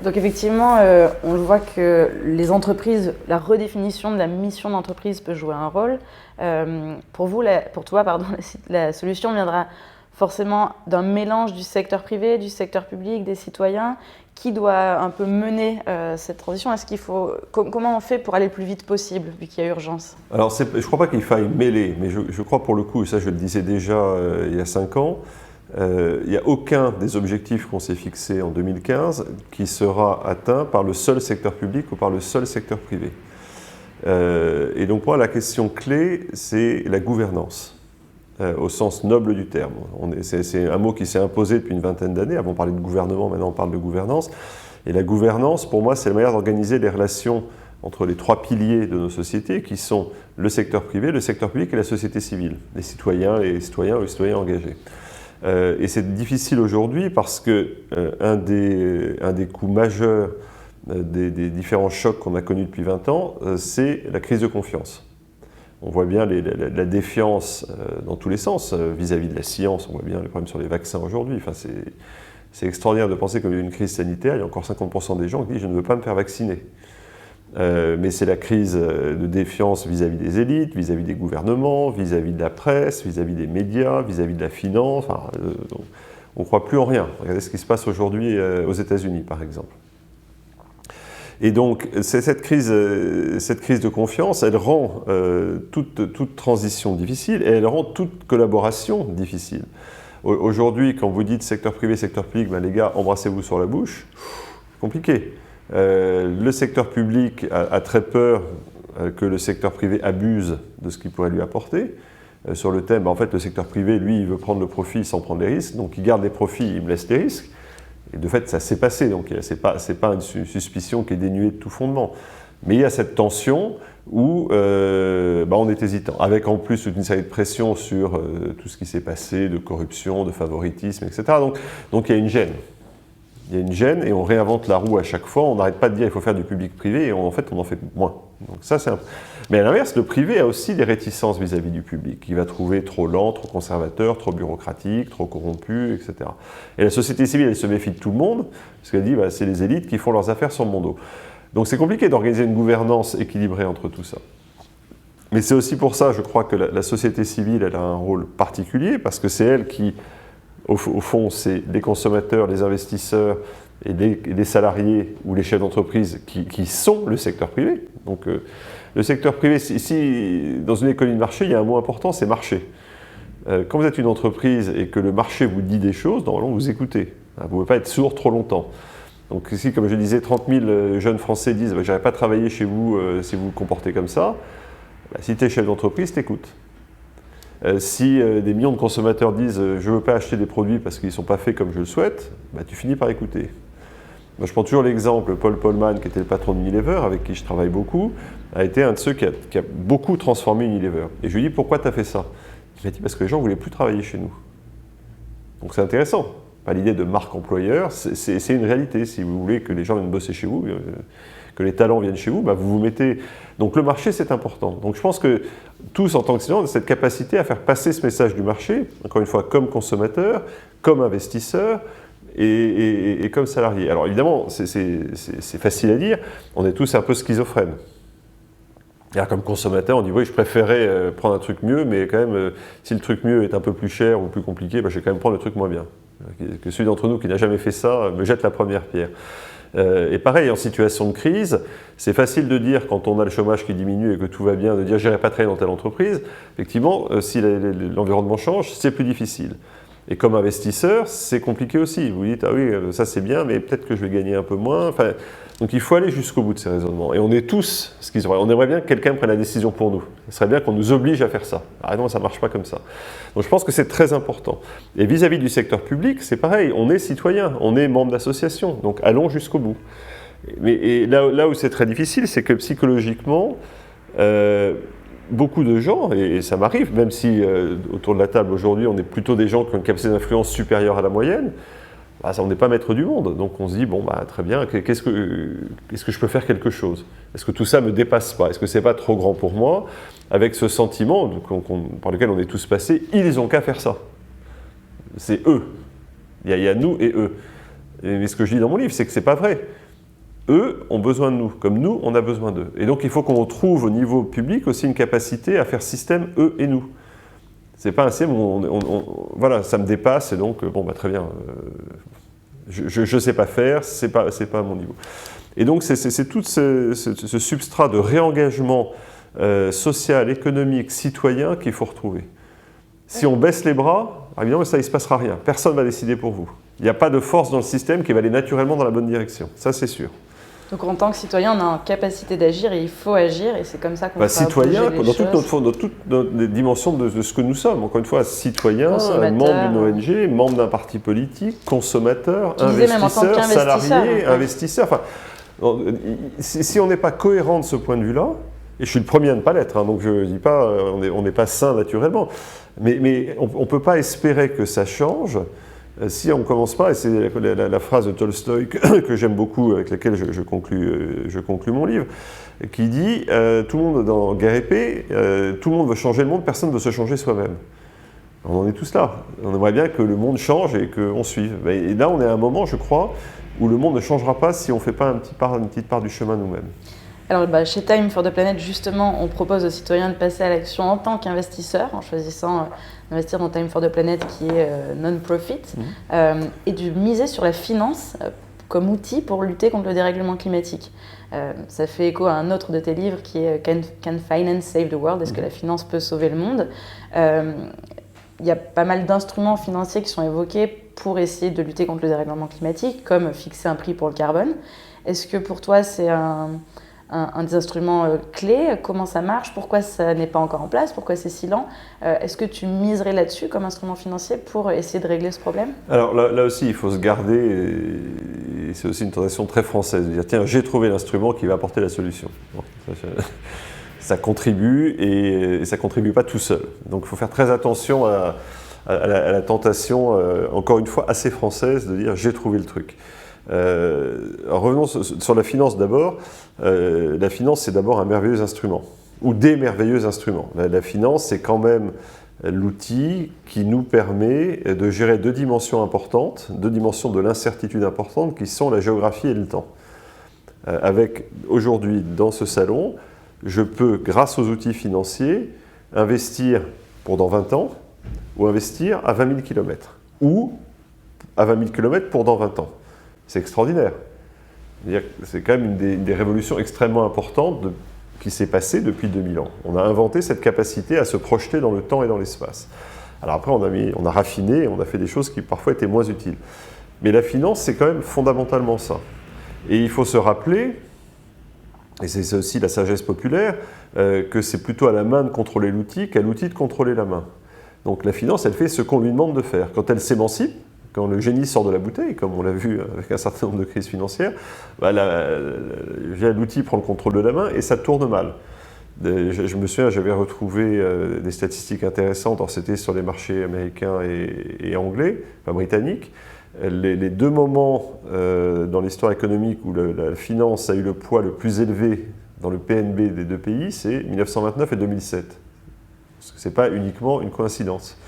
B: Donc effectivement, on voit que les entreprises, la redéfinition de la mission d'entreprise peut jouer un rôle. Pour toi, la solution viendra forcément d'un mélange du secteur privé, du secteur public, des citoyens. Qui doit un peu mener cette transition? Comment on fait pour aller le plus vite possible, vu qu'il y a urgence?
A: Alors, je ne crois pas qu'il faille mêler, mais je crois pour le coup, et ça je le disais déjà il y a 5 ans, il n'y a aucun des objectifs qu'on s'est fixés en 2015 qui sera atteint par le seul secteur public ou par le seul secteur privé. Et donc, pour moi, la question clé, c'est la gouvernance. Au sens noble du terme. C'est un mot qui s'est imposé depuis une vingtaine d'années. Avant, on parlait de gouvernement, maintenant on parle de gouvernance. Et la gouvernance, pour moi, c'est la manière d'organiser les relations entre les 3 piliers de nos sociétés, qui sont le secteur privé, le secteur public et la société civile, les citoyens ou les citoyens engagés. Et c'est difficile aujourd'hui parce que un des coups majeurs des différents chocs qu'on a connus depuis 20 ans, c'est la crise de confiance. On voit bien la défiance dans tous les sens vis-à-vis de la science. On voit bien les problèmes sur les vaccins aujourd'hui. Enfin, c'est extraordinaire de penser qu'il y a eu une crise sanitaire. Il y a encore 50% des gens qui disent « je ne veux pas me faire vacciner ». Mais c'est la crise de défiance vis-à-vis des élites, vis-à-vis des gouvernements, vis-à-vis de la presse, vis-à-vis des médias, vis-à-vis de la finance. Enfin, on ne croit plus en rien. Regardez ce qui se passe aujourd'hui aux États-Unis, par exemple. Et donc, cette crise de confiance, elle rend toute transition difficile et elle rend toute collaboration difficile. Aujourd'hui, quand vous dites secteur privé, secteur public, ben les gars, embrassez-vous sur la bouche, compliqué. Le secteur public a très peur que le secteur privé abuse de ce qu'il pourrait lui apporter. Sur le thème, ben en fait, le secteur privé, lui, il veut prendre le profit sans prendre les risques, donc il garde les profits, il me laisse les risques. Et de fait, ça s'est passé, donc ce n'est pas une suspicion qui est dénuée de tout fondement. Mais il y a cette tension où on est hésitant, avec en plus toute une série de pressions sur tout ce qui s'est passé, de corruption, de favoritisme, etc. Donc il y a une gêne. Il y a une gêne et on réinvente la roue à chaque fois. On n'arrête pas de dire qu'il faut faire du public-privé et en fait, on en fait moins. Donc ça, Mais à l'inverse, le privé a aussi des réticences vis-à-vis du public. Il va trouver trop lent, trop conservateur, trop bureaucratique, trop corrompu, etc. Et la société civile, elle se méfie de tout le monde, parce qu'elle dit c'est les élites qui font leurs affaires sur mon dos. Donc c'est compliqué d'organiser une gouvernance équilibrée entre tout ça. Mais c'est aussi pour ça, je crois, que la société civile, elle a un rôle particulier, parce que c'est elle qui, au fond, c'est les consommateurs, les investisseurs et les salariés ou les chefs d'entreprise qui sont le secteur privé. Donc le secteur privé, ici, dans une économie de marché, il y a un mot important, c'est marché. Quand vous êtes une entreprise et que le marché vous dit des choses, normalement vous écoutez. Vous ne pouvez pas être sourd trop longtemps. Donc ici, comme je disais, 30 000 jeunes Français disent « je n'irai pas travailler chez vous si vous vous comportez comme ça ». Si tu es chef d'entreprise, t'écoutes. Si des millions de consommateurs disent « je ne veux pas acheter des produits parce qu'ils ne sont pas faits comme je le souhaite », tu finis par écouter. Moi, je prends toujours l'exemple, Paul Polman, qui était le patron d'Unilever, avec qui je travaille beaucoup, a été un de ceux qui a beaucoup transformé Unilever. Et je lui dis « pourquoi tu as fait ça ?» Il m'a dit « parce que les gens ne voulaient plus travailler chez nous ». Donc c'est intéressant. Pas l'idée de marque employeur, c'est une réalité. Si vous voulez que les gens viennent bosser chez vous, que les talents viennent chez vous, vous vous mettez... Donc le marché, c'est important. Donc je pense que tous, en tant que citoyens, on a cette capacité à faire passer ce message du marché, encore une fois, comme consommateur, comme investisseur et comme salarié. Alors évidemment, c'est facile à dire, on est tous un peu schizophrènes. Alors, comme consommateur, on dit oui, je préférais prendre un truc mieux, mais quand même, si le truc mieux est un peu plus cher ou plus compliqué, je vais quand même prendre le truc moins bien. Que celui d'entre nous qui n'a jamais fait ça me jette la première pierre. Et pareil, en situation de crise, c'est facile de dire, quand on a le chômage qui diminue et que tout va bien, de dire « j'irai pas travailler dans telle entreprise ». Effectivement, si l'environnement change, c'est plus difficile. Et comme investisseur, c'est compliqué aussi. Vous dites « ah oui, ça c'est bien, mais peut-être que je vais gagner un peu moins ». Enfin, donc il faut aller jusqu'au bout de ces raisonnements. Et on est tous schizophrènes. On aimerait bien que quelqu'un prenne la décision pour nous. Ce serait bien qu'on nous oblige à faire ça. Ah non, ça ne marche pas comme ça. Donc je pense que c'est très important. Et vis-à-vis du secteur public, c'est pareil. On est citoyen, on est membre d'association. Donc allons jusqu'au bout. Et là où c'est très difficile, c'est que psychologiquement, beaucoup de gens, et ça m'arrive, même si autour de la table aujourd'hui, on est plutôt des gens qui ont une capacité d'influence supérieure à la moyenne, on n'est pas maître du monde. Donc on se dit, très bien, est-ce que je peux faire quelque chose? Est-ce que tout ça ne me dépasse pas? Est-ce que ce n'est pas trop grand pour moi? Avec ce sentiment par lequel on est tous passés, ils n'ont qu'à faire ça. C'est eux. Il y a nous et eux. Mais ce que je dis dans mon livre, c'est que ce n'est pas vrai. Eux ont besoin de nous, comme nous, on a besoin d'eux. Et donc il faut qu'on trouve au niveau public aussi une capacité à faire système eux et nous. C'est pas un système où voilà, ça me dépasse et donc, bon, bah, très bien, je ne sais pas faire, c'est pas à mon niveau. Et donc, c'est tout ce substrat de réengagement social, économique, citoyen qu'il faut retrouver. Si on baisse les bras, évidemment, ça, il ne se passera rien. Personne ne va décider pour vous. Il n'y a pas de force dans le système qui va aller naturellement dans la bonne direction. Ça, c'est sûr.
B: Donc, en tant que citoyen, on a une capacité d'agir et il faut agir, et c'est comme ça qu'on va
A: citoyen,
B: bouger les choses.
A: dans toutes les dimensions de ce que nous sommes. Encore une fois, citoyen, membre d'une ONG, membre d'un parti politique, consommateur, investisseur, salarié, investisseur. Enfin, si on n'est pas cohérent de ce point de vue-là, et je suis le premier à ne pas l'être, hein, donc je ne dis pas on n'est pas sain naturellement, mais on ne peut pas espérer que ça change si on ne commence pas, et c'est la phrase de Tolstoï que j'aime beaucoup, avec laquelle je conclus mon livre, qui dit tout le monde dans Guerre et Paix, tout le monde veut changer le monde, personne ne veut se changer soi-même. On en est tous là. On aimerait bien que le monde change et qu'on suive. Et là, on est à un moment, je crois, où le monde ne changera pas si on ne fait pas une petite part du chemin nous-mêmes.
B: Alors, chez Time for the Planet, justement, on propose aux citoyens de passer à l'action en tant qu'investisseurs, en choisissant d'investir dans Time for the Planet, qui est non-profit, et de miser sur la finance comme outil pour lutter contre le dérèglement climatique. Ça fait écho à un autre de tes livres qui est Can Finance Save the World? Est-ce que la finance peut sauver le monde? Il y a pas mal d'instruments financiers qui sont évoqués pour essayer de lutter contre le dérèglement climatique, comme fixer un prix pour le carbone. Est-ce que pour toi, c'est un des instruments clés? Comment ça marche? Pourquoi ça n'est pas encore en place? Pourquoi c'est si lent? Est-ce que tu miserais là-dessus comme instrument financier pour essayer de régler ce problème? Alors
A: là aussi, il faut se garder, et c'est aussi une tentation très française, de dire tiens, j'ai trouvé l'instrument qui va apporter la solution. Bon, ça contribue, et ça ne contribue pas tout seul. Donc il faut faire très attention à la tentation, encore une fois, assez française, de dire j'ai trouvé le truc. Revenons sur la finance d'abord. La finance, c'est d'abord un merveilleux instrument, ou des merveilleux instruments. La finance, c'est quand même l'outil qui nous permet de gérer deux dimensions importantes, deux dimensions de l'incertitude importante, qui sont la géographie et le temps. Avec aujourd'hui, dans ce salon, je peux, grâce aux outils financiers, investir pour dans 20 ans, ou investir à 20 000 km, ou à 20 000 km pour dans 20 ans. C'est extraordinaire. C'est quand même une des révolutions extrêmement importantes qui s'est passée depuis 2000 ans. On a inventé cette capacité à se projeter dans le temps et dans l'espace. Alors après, on a raffiné, on a fait des choses qui parfois étaient moins utiles. Mais la finance, c'est quand même fondamentalement ça. Et il faut se rappeler, et c'est aussi la sagesse populaire, que c'est plutôt à la main de contrôler l'outil qu'à l'outil de contrôler la main. Donc la finance, elle fait ce qu'on lui demande de faire. Quand elle s'émancipe, quand le génie sort de la bouteille, comme on l'a vu avec un certain nombre de crises financières, l'outil prend le contrôle de la main et ça tourne mal. Je me souviens, j'avais retrouvé des statistiques intéressantes, alors c'était sur les marchés américains et anglais, enfin britanniques. Les deux moments dans l'histoire économique où la finance a eu le poids le plus élevé dans le PNB des deux pays, c'est 1929 et 2007. Parce que ce n'est pas uniquement une coïncidence.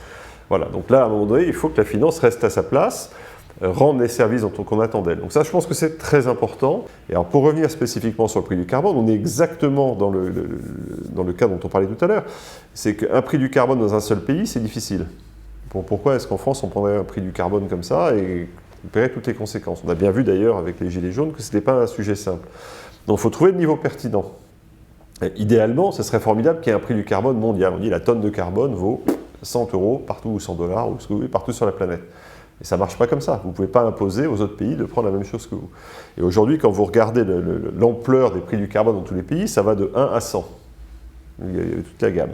A: Voilà, donc là, à un moment donné, il faut que la finance reste à sa place, rende les services qu'on attend d'elle. Donc ça, je pense que c'est très important. Et alors, pour revenir spécifiquement sur le prix du carbone, on est exactement dans le cas dont on parlait tout à l'heure. C'est qu'un prix du carbone dans un seul pays, c'est difficile. Pourquoi est-ce qu'en France, on prendrait un prix du carbone comme ça et on paierait toutes les conséquences? On a bien vu d'ailleurs avec les Gilets jaunes que ce n'était pas un sujet simple. Donc il faut trouver le niveau pertinent. Et idéalement, ce serait formidable qu'il y ait un prix du carbone mondial. On dit la tonne de carbone vaut 100 € partout, ou 100 $, ou ce que vous voulez, partout sur la planète. Et ça ne marche pas comme ça. Vous ne pouvez pas imposer aux autres pays de prendre la même chose que vous. Et aujourd'hui, quand vous regardez l'ampleur des prix du carbone dans tous les pays, ça va de 1 à 100. Il y a toute la gamme.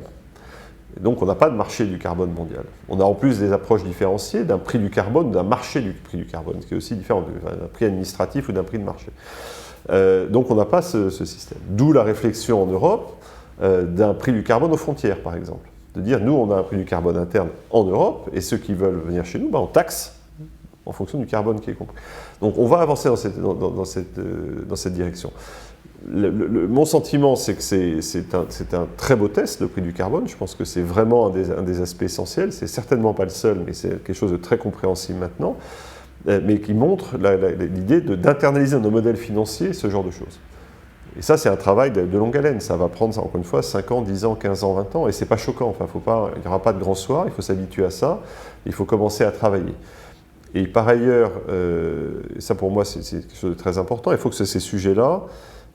A: Et donc, on n'a pas de marché du carbone mondial. On a en plus des approches différenciées d'un prix du carbone, d'un marché du prix du carbone, ce qui est aussi différent d'un prix administratif ou d'un prix de marché. Donc, on n'a pas ce système. D'où la réflexion en Europe d'un prix du carbone aux frontières, par exemple. De dire, nous, on a un prix du carbone interne en Europe, et ceux qui veulent venir chez nous, on taxe en fonction du carbone qui est compris. Donc, on va avancer dans cette direction. Mon sentiment, c'est que c'est un très beau test, le prix du carbone. Je pense que c'est vraiment un des aspects essentiels. C'est certainement pas le seul, mais c'est quelque chose de très compréhensible maintenant, mais qui montre l'idée d'internaliser dans nos modèles financiers ce genre de choses. Et ça, c'est un travail de longue haleine. Ça va prendre, encore une fois, 5 ans, 10 ans, 15 ans, 20 ans. Et ce n'est pas choquant. Enfin, il n'y aura pas de grand soir. Il faut s'habituer à ça. Il faut commencer à travailler. Et par ailleurs, ça pour moi, c'est quelque chose de très important. Il faut que ces sujets-là,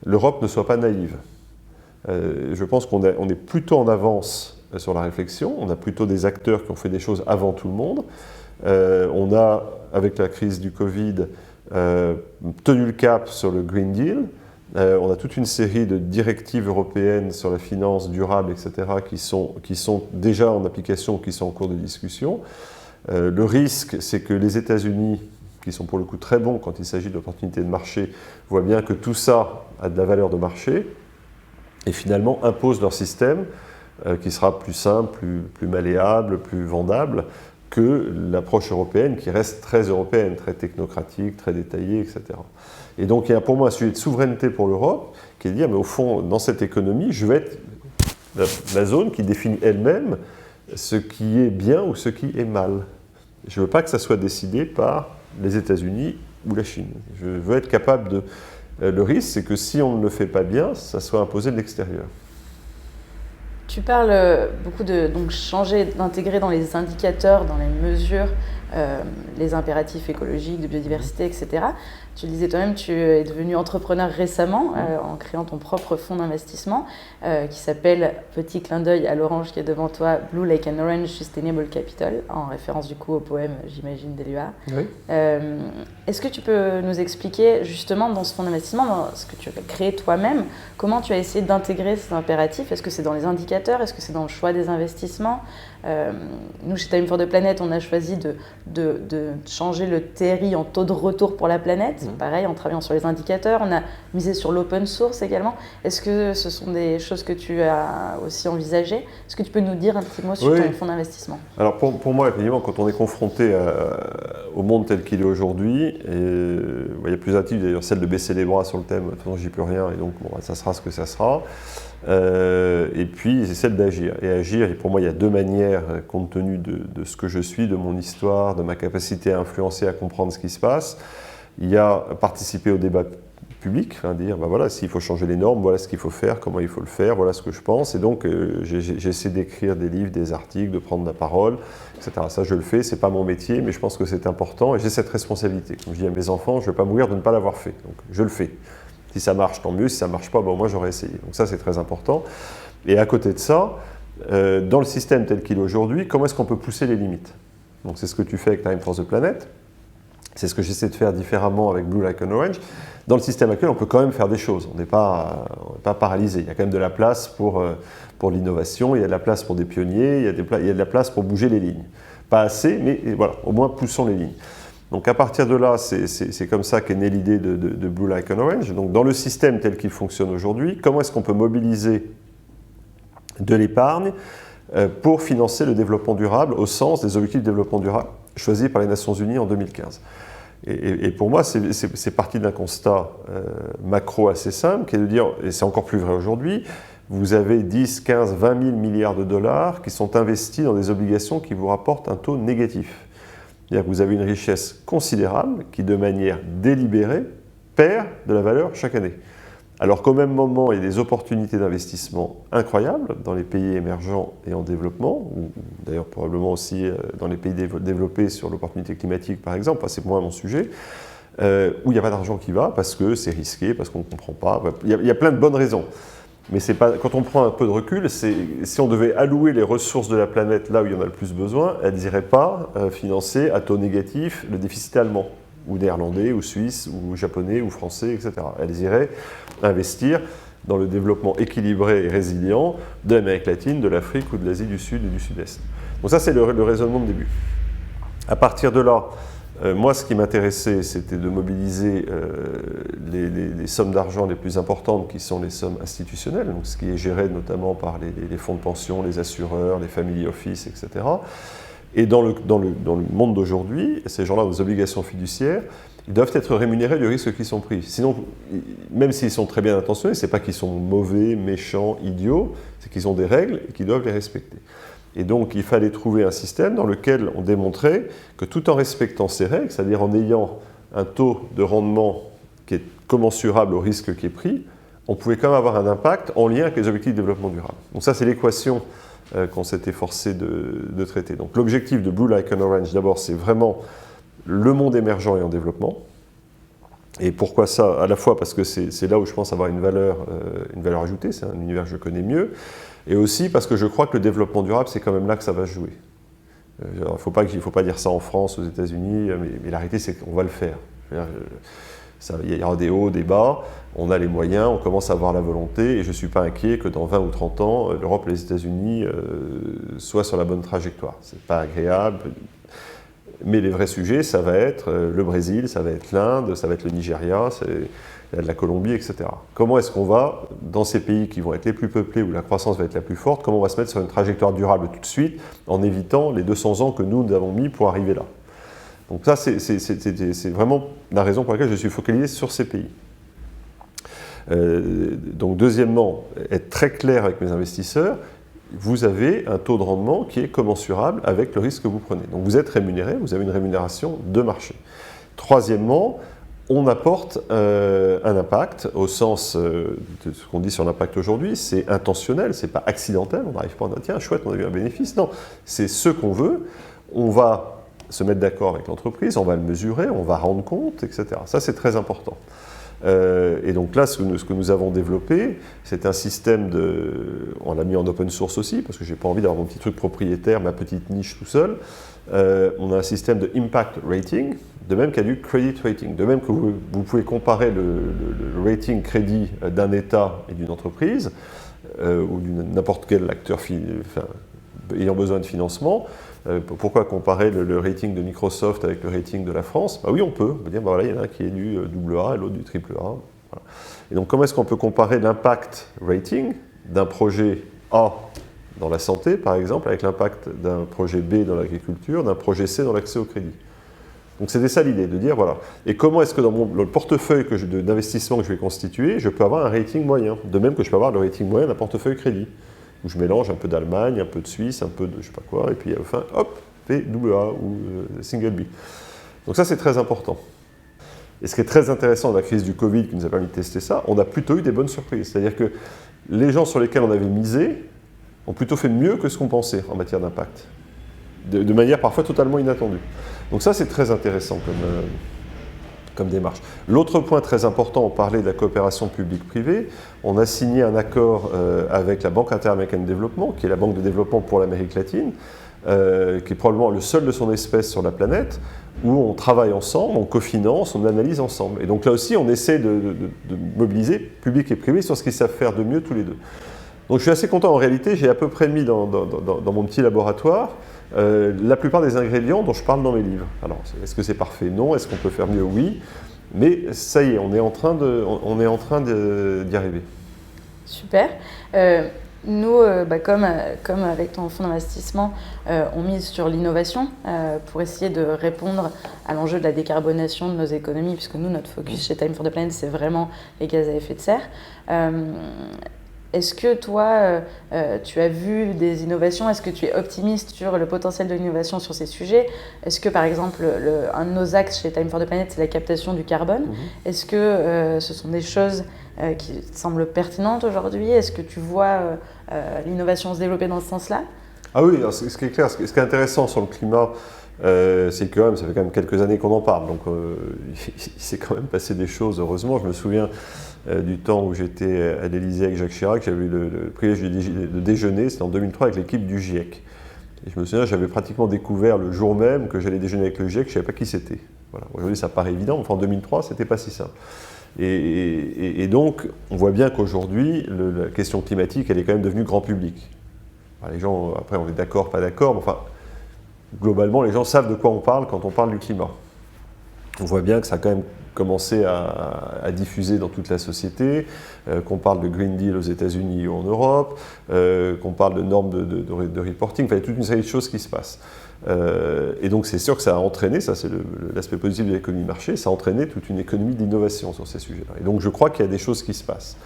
A: l'Europe ne soit pas naïve. Je pense qu'on est plutôt en avance sur la réflexion. On a plutôt des acteurs qui ont fait des choses avant tout le monde. On a, avec la crise du Covid, tenu le cap sur le Green Deal. On a toute une série de directives européennes sur la finance durable, etc., qui sont déjà en application ou qui sont en cours de discussion. Le risque, c'est que les États-Unis, qui sont pour le coup très bons quand il s'agit d'opportunités de marché, voient bien que tout ça a de la valeur de marché et finalement imposent leur système qui sera plus simple, plus malléable, plus vendable que l'approche européenne qui reste très européenne, très technocratique, très détaillée, etc. Et donc il y a pour moi un sujet de souveraineté pour l'Europe qui est de dire, mais au fond, dans cette économie, je vais être la zone qui définit elle-même ce qui est bien ou ce qui est mal. Je ne veux pas que ça soit décidé par les États-Unis ou la Chine. Je veux être capable de... Le risque, c'est que si on ne le fait pas bien, ça soit imposé de l'extérieur.
B: Tu parles beaucoup de donc, changer, d'intégrer dans les indicateurs, dans les mesures, les impératifs écologiques, de biodiversité, etc. Tu le disais toi-même, tu es devenu entrepreneur récemment en créant ton propre fonds d'investissement qui s'appelle, petit clin d'œil à l'orange qui est devant toi, Blue Lake and Orange Sustainable Capital, en référence du coup au poème, j'imagine, d'Éluard. Oui. Est-ce que tu peux nous expliquer justement dans ce fonds d'investissement, dans ce que tu as créé toi-même, comment tu as essayé d'intégrer ces impératifs? Est-ce que c'est dans les indicateurs? Est-ce que c'est dans le choix des investissements? Nous, chez Time for the Planet, on a choisi de changer le TRI en taux de retour pour la planète. Pareil, en travaillant sur les indicateurs. On a misé sur l'open source également. Est-ce que ce sont des choses que tu as aussi envisagées? Est-ce que tu peux nous dire un petit mot sur ton fonds d'investissement?
A: Alors pour moi, évidemment, quand on est confronté au monde tel qu'il est aujourd'hui, il y a plusieurs types, d'ailleurs celle de baisser les bras sur le thème, de toute façon j'y peux rien, et donc bon, ça sera ce que ça sera. Et puis c'est celle d'agir. Et agir, pour moi, il y a deux manières, compte tenu de ce que je suis, de mon histoire, de ma capacité à influencer, à comprendre ce qui se passe. Il y a participer au débat public, enfin dire, ben voilà, s'il faut changer les normes, voilà ce qu'il faut faire, comment il faut le faire, voilà ce que je pense. Et donc j'essaie d'écrire des livres, des articles, de prendre la parole, etc. Ça je le fais, c'est pas mon métier, mais je pense que c'est important et j'ai cette responsabilité. Comme je dis à mes enfants, je ne vais pas mourir de ne pas l'avoir fait, donc je le fais. Si ça marche, tant mieux. Si ça ne marche pas, bon, moi j'aurais essayé. Donc ça, c'est très important. Et à côté de ça, dans le système tel qu'il est aujourd'hui, comment est-ce qu'on peut pousser les limites? Donc c'est ce que tu fais avec Time for the Planet. C'est ce que j'essaie de faire différemment avec Blue Lake and Orange. Dans le système actuel, on peut quand même faire des choses. On n'est pas paralysé. Il y a quand même de la place pour l'innovation, il y a de la place pour des pionniers, il y a de la place pour bouger les lignes. Pas assez, mais voilà, au moins poussons les lignes. Donc à partir de là, c'est comme ça qu'est née l'idée de Blue Lake and Orange. Donc dans le système tel qu'il fonctionne aujourd'hui, comment est-ce qu'on peut mobiliser de l'épargne pour financer le développement durable au sens des objectifs de développement durable choisis par les Nations Unies en 2015 ? Et pour moi, c'est parti d'un constat macro assez simple, qui est de dire, et c'est encore plus vrai aujourd'hui, vous avez 10, 15, 20 000 milliards de dollars qui sont investis dans des obligations qui vous rapportent un taux négatif. C'est-à-dire que vous avez une richesse considérable qui, de manière délibérée, perd de la valeur chaque année. Alors qu'au même moment, il y a des opportunités d'investissement incroyables dans les pays émergents et en développement, ou d'ailleurs probablement aussi dans les pays développés sur l'opportunité climatique par exemple, enfin, c'est moins mon sujet, où il n'y a pas d'argent qui va parce que c'est risqué, parce qu'on ne comprend pas. Il y a plein de bonnes raisons. Mais c'est pas, quand on prend un peu de recul, si on devait allouer les ressources de la planète là où il y en a le plus besoin, elles n'iraient pas financer à taux négatif le déficit allemand, ou néerlandais, ou suisse, ou japonais, ou français, etc. Elles iraient investir dans le développement équilibré et résilient de l'Amérique latine, de l'Afrique ou de l'Asie du Sud et du Sud-Est. Donc ça, c'est le raisonnement de début. À partir de là, moi, ce qui m'intéressait, c'était de mobiliser les sommes d'argent les plus importantes, qui sont les sommes institutionnelles, donc ce qui est géré notamment par les fonds de pension, les assureurs, les family office, etc. Et dans le monde d'aujourd'hui, ces gens-là ont des obligations fiduciaires, ils doivent être rémunérés du risque qu'ils sont pris. Sinon, même s'ils sont très bien intentionnés, ce n'est pas qu'ils sont mauvais, méchants, idiots, c'est qu'ils ont des règles et qu'ils doivent les respecter. Et donc, il fallait trouver un système dans lequel on démontrait que tout en respectant ces règles, c'est-à-dire en ayant un taux de rendement qui est commensurable au risque qui est pris, on pouvait quand même avoir un impact en lien avec les objectifs de développement durable. Donc ça, c'est l'équation qu'on s'est efforcé de traiter. Donc l'objectif de Blue Like an Orange, d'abord, c'est vraiment le monde émergent et en développement. Et pourquoi ça? À la fois parce que c'est là où je pense avoir une valeur ajoutée, c'est un univers que je connais mieux, et aussi parce que je crois que le développement durable, c'est quand même là que ça va se jouer. Il ne faut pas dire ça en France, aux États-Unis, mais la réalité, c'est qu'on va le faire. Il y aura des hauts, des bas, on a les moyens, on commence à avoir la volonté, et je ne suis pas inquiet que dans 20 ou 30 ans, l'Europe et les États-Unis soient sur la bonne trajectoire. Ce n'est pas agréable, mais les vrais sujets, ça va être le Brésil, ça va être l'Inde, ça va être le Nigeria, la Colombie, etc. Comment est-ce qu'on va, dans ces pays qui vont être les plus peuplés, où la croissance va être la plus forte, comment on va se mettre sur une trajectoire durable tout de suite, en évitant les 200 ans que nous avons mis pour arriver là. Donc ça, c'est vraiment la raison pour laquelle je suis focalisé sur ces pays. Donc deuxièmement, être très clair avec mes investisseurs, vous avez un taux de rendement qui est commensurable avec le risque que vous prenez. Donc vous êtes rémunéré, vous avez une rémunération de marché. Troisièmement, on apporte un impact au sens de ce qu'on dit sur l'impact aujourd'hui, c'est intentionnel, c'est pas accidentel, on n'arrive pas en disant tiens chouette, on a eu un bénéfice, non, c'est ce qu'on veut, on va se mettre d'accord avec l'entreprise, on va le mesurer, on va rendre compte, etc. Ça c'est très important. Et donc là, ce que nous avons développé, c'est un système on l'a mis en open source aussi, parce que j'ai pas envie d'avoir mon petit truc propriétaire, ma petite niche tout seul. On a un système de impact rating, de même qu'il y a du credit rating, de même que vous pouvez comparer le rating crédit d'un État et d'une entreprise, ou n'importe quel acteur ayant besoin de financement. Pourquoi comparer le rating de Microsoft avec le rating de la France? Oui, on peut. On peut dire, voilà, il y en a un qui est du AA et l'autre du AAA. Voilà. Et donc, comment est-ce qu'on peut comparer l'impact rating d'un projet A dans la santé, par exemple, avec l'impact d'un projet B dans l'agriculture, d'un projet C dans l'accès au crédit? Donc, c'était ça l'idée, de dire, voilà. Et comment est-ce que dans le portefeuille d'investissement que je vais constituer, je peux avoir un rating moyen, de même que je peux avoir le rating moyen d'un portefeuille crédit, où je mélange un peu d'Allemagne, un peu de Suisse, un peu de je sais pas quoi, et puis enfin, hop, fait AA ou single B. Donc ça, c'est très important. Et ce qui est très intéressant dans la crise du Covid, qui nous a permis de tester ça, on a plutôt eu des bonnes surprises. C'est-à-dire que les gens sur lesquels on avait misé ont plutôt fait mieux que ce qu'on pensait en matière d'impact, de manière parfois totalement inattendue. Donc ça, c'est très intéressant comme démarche. L'autre point très important, on parlait de la coopération publique-privée. On a signé un accord avec la Banque interaméricaine de développement, qui est la banque de développement pour l'Amérique latine, qui est probablement le seul de son espèce sur la planète, où on travaille ensemble, on cofinance, on analyse ensemble. Et donc là aussi, on essaie de mobiliser public et privé sur ce qu'ils savent faire de mieux tous les deux. Donc je suis assez content. En réalité, j'ai à peu près mis dans mon petit laboratoire la plupart des ingrédients dont je parle dans mes livres. Alors, est-ce que c'est parfait? Non. Est-ce qu'on peut faire mieux? Oui. Mais ça y est, on est en train d'y arriver.
B: Super. Nous, comme avec ton fonds d'investissement, on mise sur l'innovation pour essayer de répondre à l'enjeu de la décarbonation de nos économies, puisque nous, notre focus chez Time for the Planet, c'est vraiment les gaz à effet de serre. Est-ce que toi, tu as vu des innovations? Est-ce que tu es optimiste sur le potentiel de l'innovation sur ces sujets? Est-ce que, par exemple, un de nos axes chez Time for the Planet, c'est la captation du carbone? Est-ce que ce sont des choses qui te semblent pertinentes aujourd'hui? Est-ce que tu vois l'innovation se développer dans ce sens-là?
A: Ah oui, alors, ce qui est clair, ce qui est intéressant sur le climat, c'est que ça fait quand même quelques années qu'on en parle, donc il s'est quand même passé des choses, heureusement. Je me souviens du temps où j'étais à l'Élysée avec Jacques Chirac, j'avais eu le privilège de déjeuner, c'était en 2003 avec l'équipe du GIEC. Et je me souviens, j'avais pratiquement découvert le jour même que j'allais déjeuner avec le GIEC, je ne savais pas qui c'était. Voilà. Aujourd'hui, ça paraît évident, mais en 2003, ce n'était pas si simple. Et donc, on voit bien qu'aujourd'hui, la question climatique, elle est quand même devenue grand public. Enfin, les gens, après, on est d'accord, pas d'accord, mais enfin, globalement, les gens savent de quoi on parle quand on parle du climat. On voit bien que ça a quand même commencé à diffuser dans toute la société, qu'on parle de Green Deal aux États-Unis ou en Europe, qu'on parle de normes de reporting, enfin, il y a toute une série de choses qui se passent. Et donc c'est sûr que ça a entraîné, ça c'est l'aspect positif de l'économie de marché, ça a entraîné toute une économie d'innovation sur ces sujets-là. Et donc je crois qu'il y a des choses qui se passent.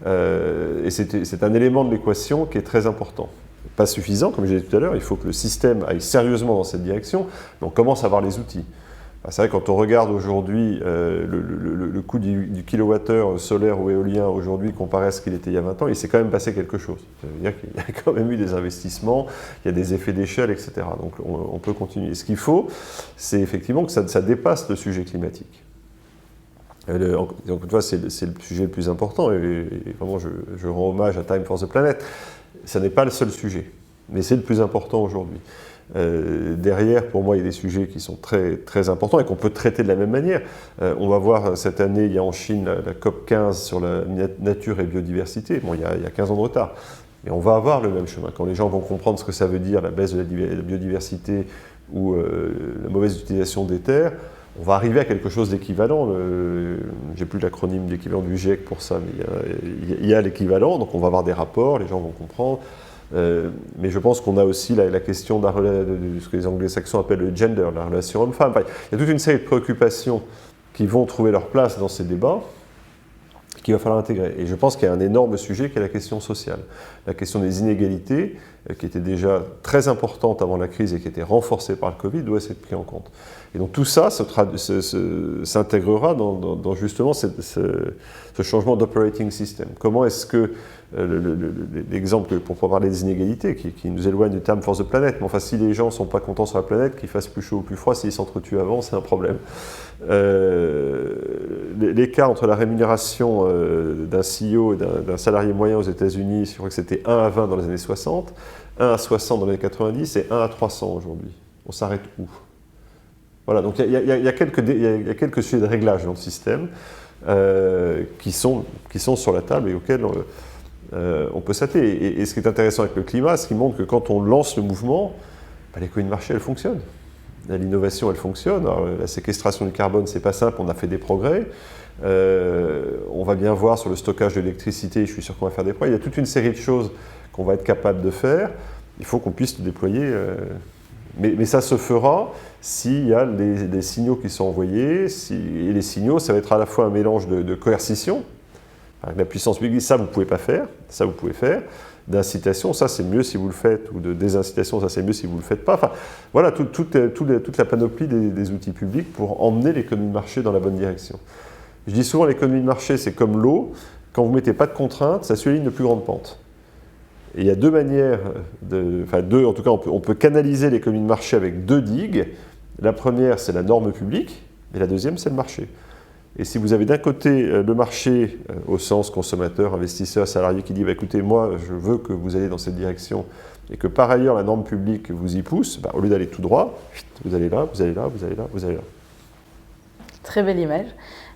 A: Et c'est un élément de l'équation qui est très important. Pas suffisant, comme je disais tout à l'heure, il faut que le système aille sérieusement dans cette direction, mais on commence à avoir les outils. C'est vrai, quand on regarde aujourd'hui le coût du kilowattheure solaire ou éolien aujourd'hui comparé à ce qu'il était il y a 20 ans, il s'est quand même passé quelque chose. Ça veut dire qu'il y a quand même eu des investissements, il y a des effets d'échelle, etc. Donc on peut continuer. Et ce qu'il faut, c'est effectivement que ça dépasse le sujet climatique. Donc, une fois, c'est le sujet le plus important, et vraiment, je rends hommage à Time for the Planet. Ça n'est pas le seul sujet, mais c'est le plus important aujourd'hui. Derrière, pour moi, il y a des sujets qui sont très, très importants et qu'on peut traiter de la même manière. On va voir cette année, il y a en Chine la COP 15 sur la nature et biodiversité. Bon, il y a 15 ans de retard. Mais on va avoir le même chemin. Quand les gens vont comprendre ce que ça veut dire, la baisse de la biodiversité ou la mauvaise utilisation des terres, on va arriver à quelque chose d'équivalent. J'ai plus l'acronyme d'équivalent du GIEC pour ça, mais il y a l'équivalent. Donc on va avoir des rapports, les gens vont comprendre. Mais je pense qu'on a aussi la question de ce que les anglo-saxons appellent le gender, la relation homme-femme. Enfin, il y a toute une série de préoccupations qui vont trouver leur place dans ces débats, qu'il va falloir intégrer. Et je pense qu'il y a un énorme sujet qui est la question sociale. La question des inégalités, qui était déjà très importante avant la crise et qui était renforcée par le Covid, doit être prise en compte. Et donc tout ça s'intégrera dans justement ce changement d'operating system. Comment est-ce que l'exemple, pour parler des inégalités, qui nous éloigne du Time for the Planet, mais enfin si les gens ne sont pas contents sur la planète, qu'il fasse plus chaud ou plus froid, s'ils s'entretuent avant, c'est un problème. L'écart entre la rémunération d'un CEO et d'un salarié moyen aux États-Unis, je crois que c'était 1 à 20 dans les années 60, 1 à 60 dans les années 90 et 1 à 300 aujourd'hui. On s'arrête où? Voilà, donc il y a quelques sujets de réglage dans le système qui sont sur la table et auxquels on peut s'atteler. Et ce qui est intéressant avec le climat, c'est qu'il montre que quand on lance le mouvement, l'économie de marché, elle fonctionne. L'innovation, elle fonctionne. Alors, la séquestration du carbone, c'est pas simple, on a fait des progrès. On va bien voir sur le stockage de l'électricité, je suis sûr qu'on va faire des progrès. Il y a toute une série de choses qu'on va être capable de faire. Il faut qu'on puisse le déployer. Mais ça se fera s'il y a des signaux qui sont envoyés. Et les signaux, ça va être à la fois un mélange de coercition, avec la puissance publique, ça vous ne pouvez pas faire, ça vous pouvez faire, d'incitation, ça c'est mieux si vous le faites, ou de désincitation, ça c'est mieux si vous ne le faites pas. Enfin, voilà toute la panoplie des outils publics pour emmener l'économie de marché dans la bonne direction. Je dis souvent l'économie de marché, c'est comme l'eau, quand vous ne mettez pas de contraintes, ça suit la ligne de plus grande pente. Et il y a deux manières, en tout cas on peut canaliser l'économie de marché avec deux digues. La première, c'est la norme publique, et la deuxième, c'est le marché. Et si vous avez d'un côté le marché, au sens consommateur, investisseur, salarié, qui dit écoutez, moi, je veux que vous alliez dans cette direction, et que par ailleurs la norme publique vous y pousse, au lieu d'aller tout droit, vous allez là, vous allez là, vous allez là, vous allez là.
B: Très belle image.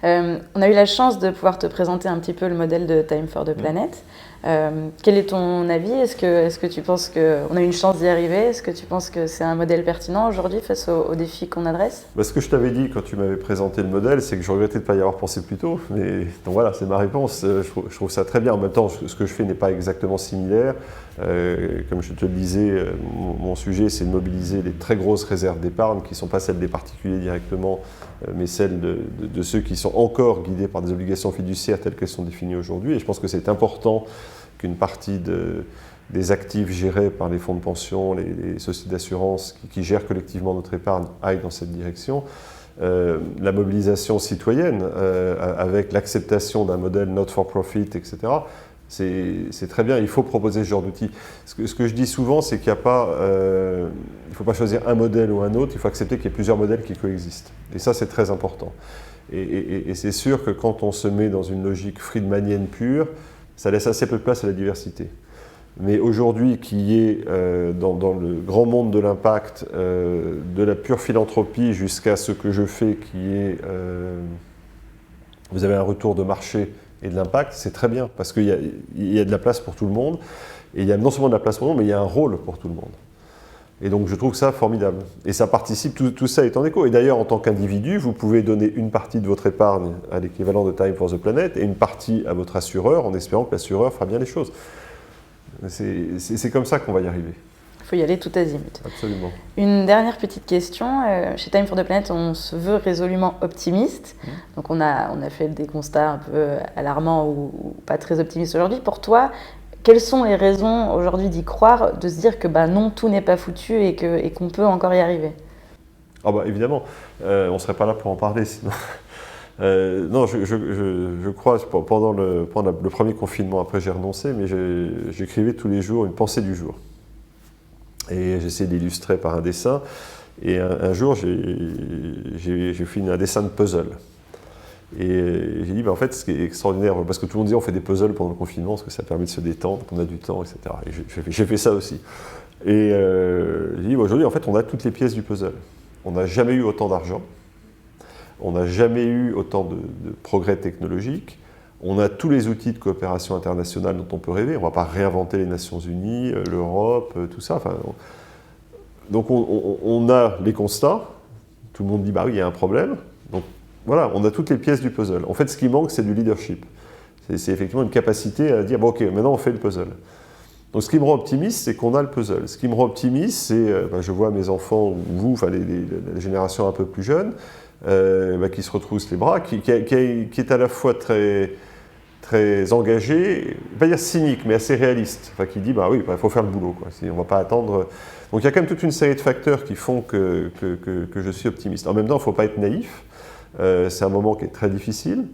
B: On a eu la chance de pouvoir te présenter un petit peu le modèle de Time for the Planet. Quel est ton avis? Est-ce que tu penses qu'on a une chance d'y arriver? Est-ce que tu penses que c'est un modèle pertinent aujourd'hui face aux défis qu'on adresse?
A: Ce que je t'avais dit quand tu m'avais présenté le modèle, c'est que je regrettais de ne pas y avoir pensé plus tôt. Mais donc voilà, c'est ma réponse. Je trouve ça très bien. En même temps, ce que je fais n'est pas exactement similaire. Comme je te le disais, mon sujet, c'est de mobiliser les très grosses réserves d'épargne, qui ne sont pas celles des particuliers directement, mais celles de ceux qui sont encore guidés par des obligations fiduciaires telles qu'elles sont définies aujourd'hui. Et je pense que c'est important qu'une partie des actifs gérés par les fonds de pension, les sociétés d'assurance qui gèrent collectivement notre épargne aillent dans cette direction. La mobilisation citoyenne, avec l'acceptation d'un modèle not for profit, etc., c'est très bien, il faut proposer ce genre d'outils. Ce que je dis souvent, c'est qu'il n'y a pas, il ne faut pas choisir un modèle ou un autre, il faut accepter qu'il y ait plusieurs modèles qui coexistent. Et ça, c'est très important. Et c'est sûr que quand on se met dans une logique friedmanienne pure, ça laisse assez peu de place à la diversité. Mais aujourd'hui, qu'il y ait dans le grand monde de l'impact, de la pure philanthropie jusqu'à ce que je fais, qui est, vous avez un retour de marché et de l'impact, c'est très bien, parce qu'il y a de la place pour tout le monde, et il y a non seulement de la place pour tout le monde, mais il y a un rôle pour tout le monde. Et donc je trouve ça formidable. Et ça participe, tout ça est en écho. Et d'ailleurs, en tant qu'individu, vous pouvez donner une partie de votre épargne à l'équivalent de Time for the Planet, et une partie à votre assureur, en espérant que l'assureur fera bien les choses. C'est comme ça qu'on va y arriver.
B: Il faut y aller tout azimut.
A: Absolument.
B: Une dernière petite question. Chez Time for the Planet, on se veut résolument optimiste. Donc on a fait des constats un peu alarmants ou pas très optimistes aujourd'hui. Pour toi, quelles sont les raisons aujourd'hui d'y croire, de se dire que non, tout n'est pas foutu et qu'on peut encore y arriver?
A: Ah bah évidemment, on ne serait pas là pour en parler sinon. Non, je crois, pendant le premier confinement, après j'ai renoncé, mais j'écrivais tous les jours une pensée du jour. Et j'essayais d'illustrer par un dessin. Et un jour, j'ai fait un dessin de puzzle. Et j'ai dit, en fait, ce qui est extraordinaire, parce que tout le monde dit on fait des puzzles pendant le confinement, parce que ça permet de se détendre, qu'on a du temps, etc. Et j'ai fait ça aussi. Et j'ai dit, aujourd'hui, en fait, on a toutes les pièces du puzzle. On n'a jamais eu autant d'argent, on n'a jamais eu autant de progrès technologiques, on a tous les outils de coopération internationale dont on peut rêver, on ne va pas réinventer les Nations Unies, l'Europe, tout ça. Enfin, donc on a les constats, tout le monde dit, bah oui, il y a un problème. Donc voilà, on a toutes les pièces du puzzle. En fait, ce qui manque, c'est du leadership. C'est effectivement une capacité à dire, bon ok, maintenant on fait le puzzle. Donc ce qui me rend optimiste, c'est qu'on a le puzzle. Ce qui me rend optimiste, c'est, je vois mes enfants, ou vous, enfin les générations un peu plus jeunes, qui se retroussent les bras, qui est à la fois très engagé, pas dire cynique, mais assez réaliste, enfin, qui dit, bah oui, il faut faire le boulot, quoi. On ne va pas attendre. Donc il y a quand même toute une série de facteurs qui font que je suis optimiste. En même temps, il ne faut pas être naïf. C'est un moment qui est très difficile.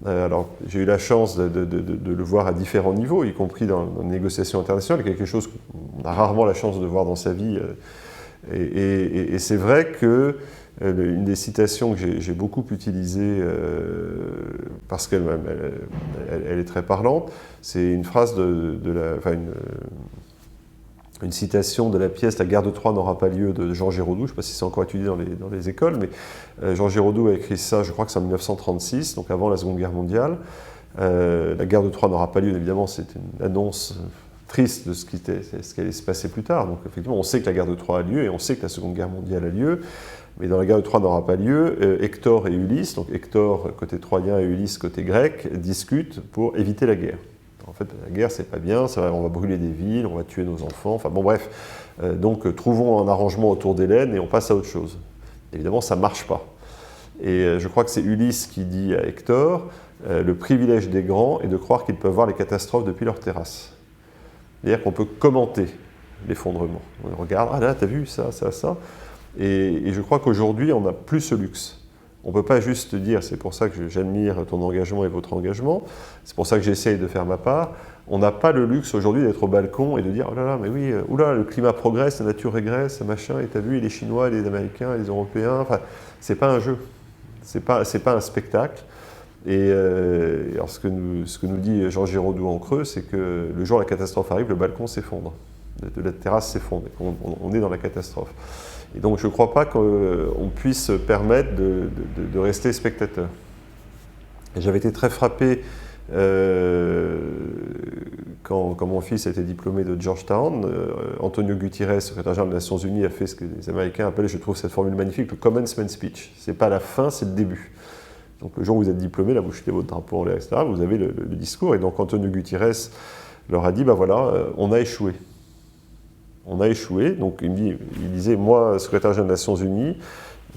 A: Alors, j'ai eu la chance de le voir à différents niveaux, y compris dans les négociations internationales, quelque chose qu'on a rarement la chance de voir dans sa vie. Et c'est vrai que une des citations que j'ai beaucoup utilisées, parce qu'elle est très parlante, c'est une phrase une citation de la pièce « La guerre de Troie n'aura pas lieu » de Jean Giraudoux. Je ne sais pas si c'est encore étudié dans les écoles, mais Jean Giraudoux a écrit ça, je crois que c'est en 1936, donc avant la Seconde Guerre mondiale. La guerre de Troie n'aura pas lieu, évidemment, c'est une annonce triste de ce qui allait se passer plus tard. Donc effectivement, on sait que la guerre de Troie a lieu et on sait que la Seconde Guerre mondiale a lieu, mais dans la guerre de Troie n'aura pas lieu. Hector et Ulysse, donc Hector côté troyen et Ulysse côté grec, discutent pour éviter la guerre. En fait, la guerre, c'est pas bien, on va brûler des villes, on va tuer nos enfants, enfin bon bref. Donc trouvons un arrangement autour d'Hélène et on passe à autre chose. Évidemment, ça ne marche pas. Et je crois que c'est Ulysse qui dit à Hector, le privilège des grands est de croire qu'ils peuvent voir les catastrophes depuis leur terrasse. C'est-à-dire qu'on peut commenter l'effondrement. On regarde, ah là, t'as vu ça, ça, ça. Et je crois qu'aujourd'hui, on n'a plus ce luxe. On ne peut pas juste dire, c'est pour ça que j'admire ton engagement et votre engagement, c'est pour ça que j'essaye de faire ma part. On n'a pas le luxe aujourd'hui d'être au balcon et de dire, oh là là, mais oui, oula, le climat progresse, la nature régresse, machin, et t'as vu, les Chinois, les Américains, les Européens, enfin, c'est pas un jeu, c'est pas un spectacle. Et alors ce que nous dit Jean Giraudoux en creux, c'est que le jour où la catastrophe arrive, le balcon s'effondre, la terrasse s'effondre, on est dans la catastrophe. Et donc je ne crois pas qu'on puisse se permettre de rester spectateur. J'avais été très frappé quand mon fils a été diplômé de Georgetown. Antonio Guterres, secrétaire général des Nations Unies, a fait ce que les Américains appellent, je trouve cette formule magnifique, le commencement speech. Ce n'est pas la fin, c'est le début. Donc le jour où vous êtes diplômé, là vous jetez votre drapeau en l'air, etc., vous avez le discours. Et donc Antonio Guterres leur a dit, ben voilà, on a échoué. On a échoué, donc il disait, moi, secrétaire général des Nations Unies,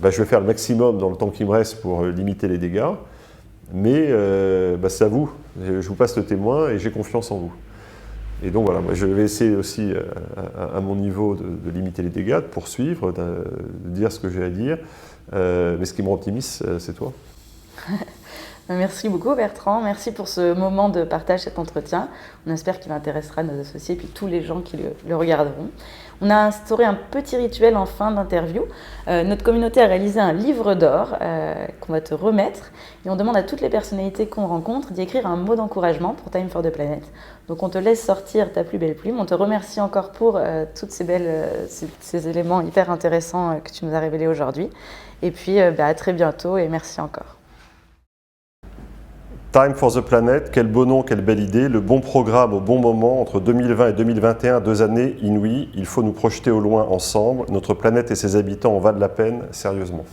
A: ben, je vais faire le maximum dans le temps qui me reste pour limiter les dégâts, mais ben, c'est à vous, je vous passe le témoin et j'ai confiance en vous. Et donc voilà, moi, je vais essayer aussi à mon niveau de limiter les dégâts, de poursuivre, de dire ce que j'ai à dire, mais ce qui me rend optimiste, c'est toi.
B: Merci beaucoup Bertrand, merci pour ce moment de partage, cet entretien. On espère qu'il intéressera nos associés et puis tous les gens qui le regarderont. On a instauré un petit rituel en fin d'interview. Notre communauté a réalisé un livre d'or qu'on va te remettre et on demande à toutes les personnalités qu'on rencontre d'y écrire un mot d'encouragement pour Time for the Planet. Donc on te laisse sortir ta plus belle plume. On te remercie encore pour tous ces éléments hyper intéressants que tu nous as révélés aujourd'hui. Et puis à très bientôt et merci encore.
A: Time for the Planet, quel beau nom, quelle belle idée, le bon programme au bon moment entre 2020 et 2021, 2 années inouïes. Il faut nous projeter au loin ensemble. Notre planète et ses habitants en valent la peine, sérieusement.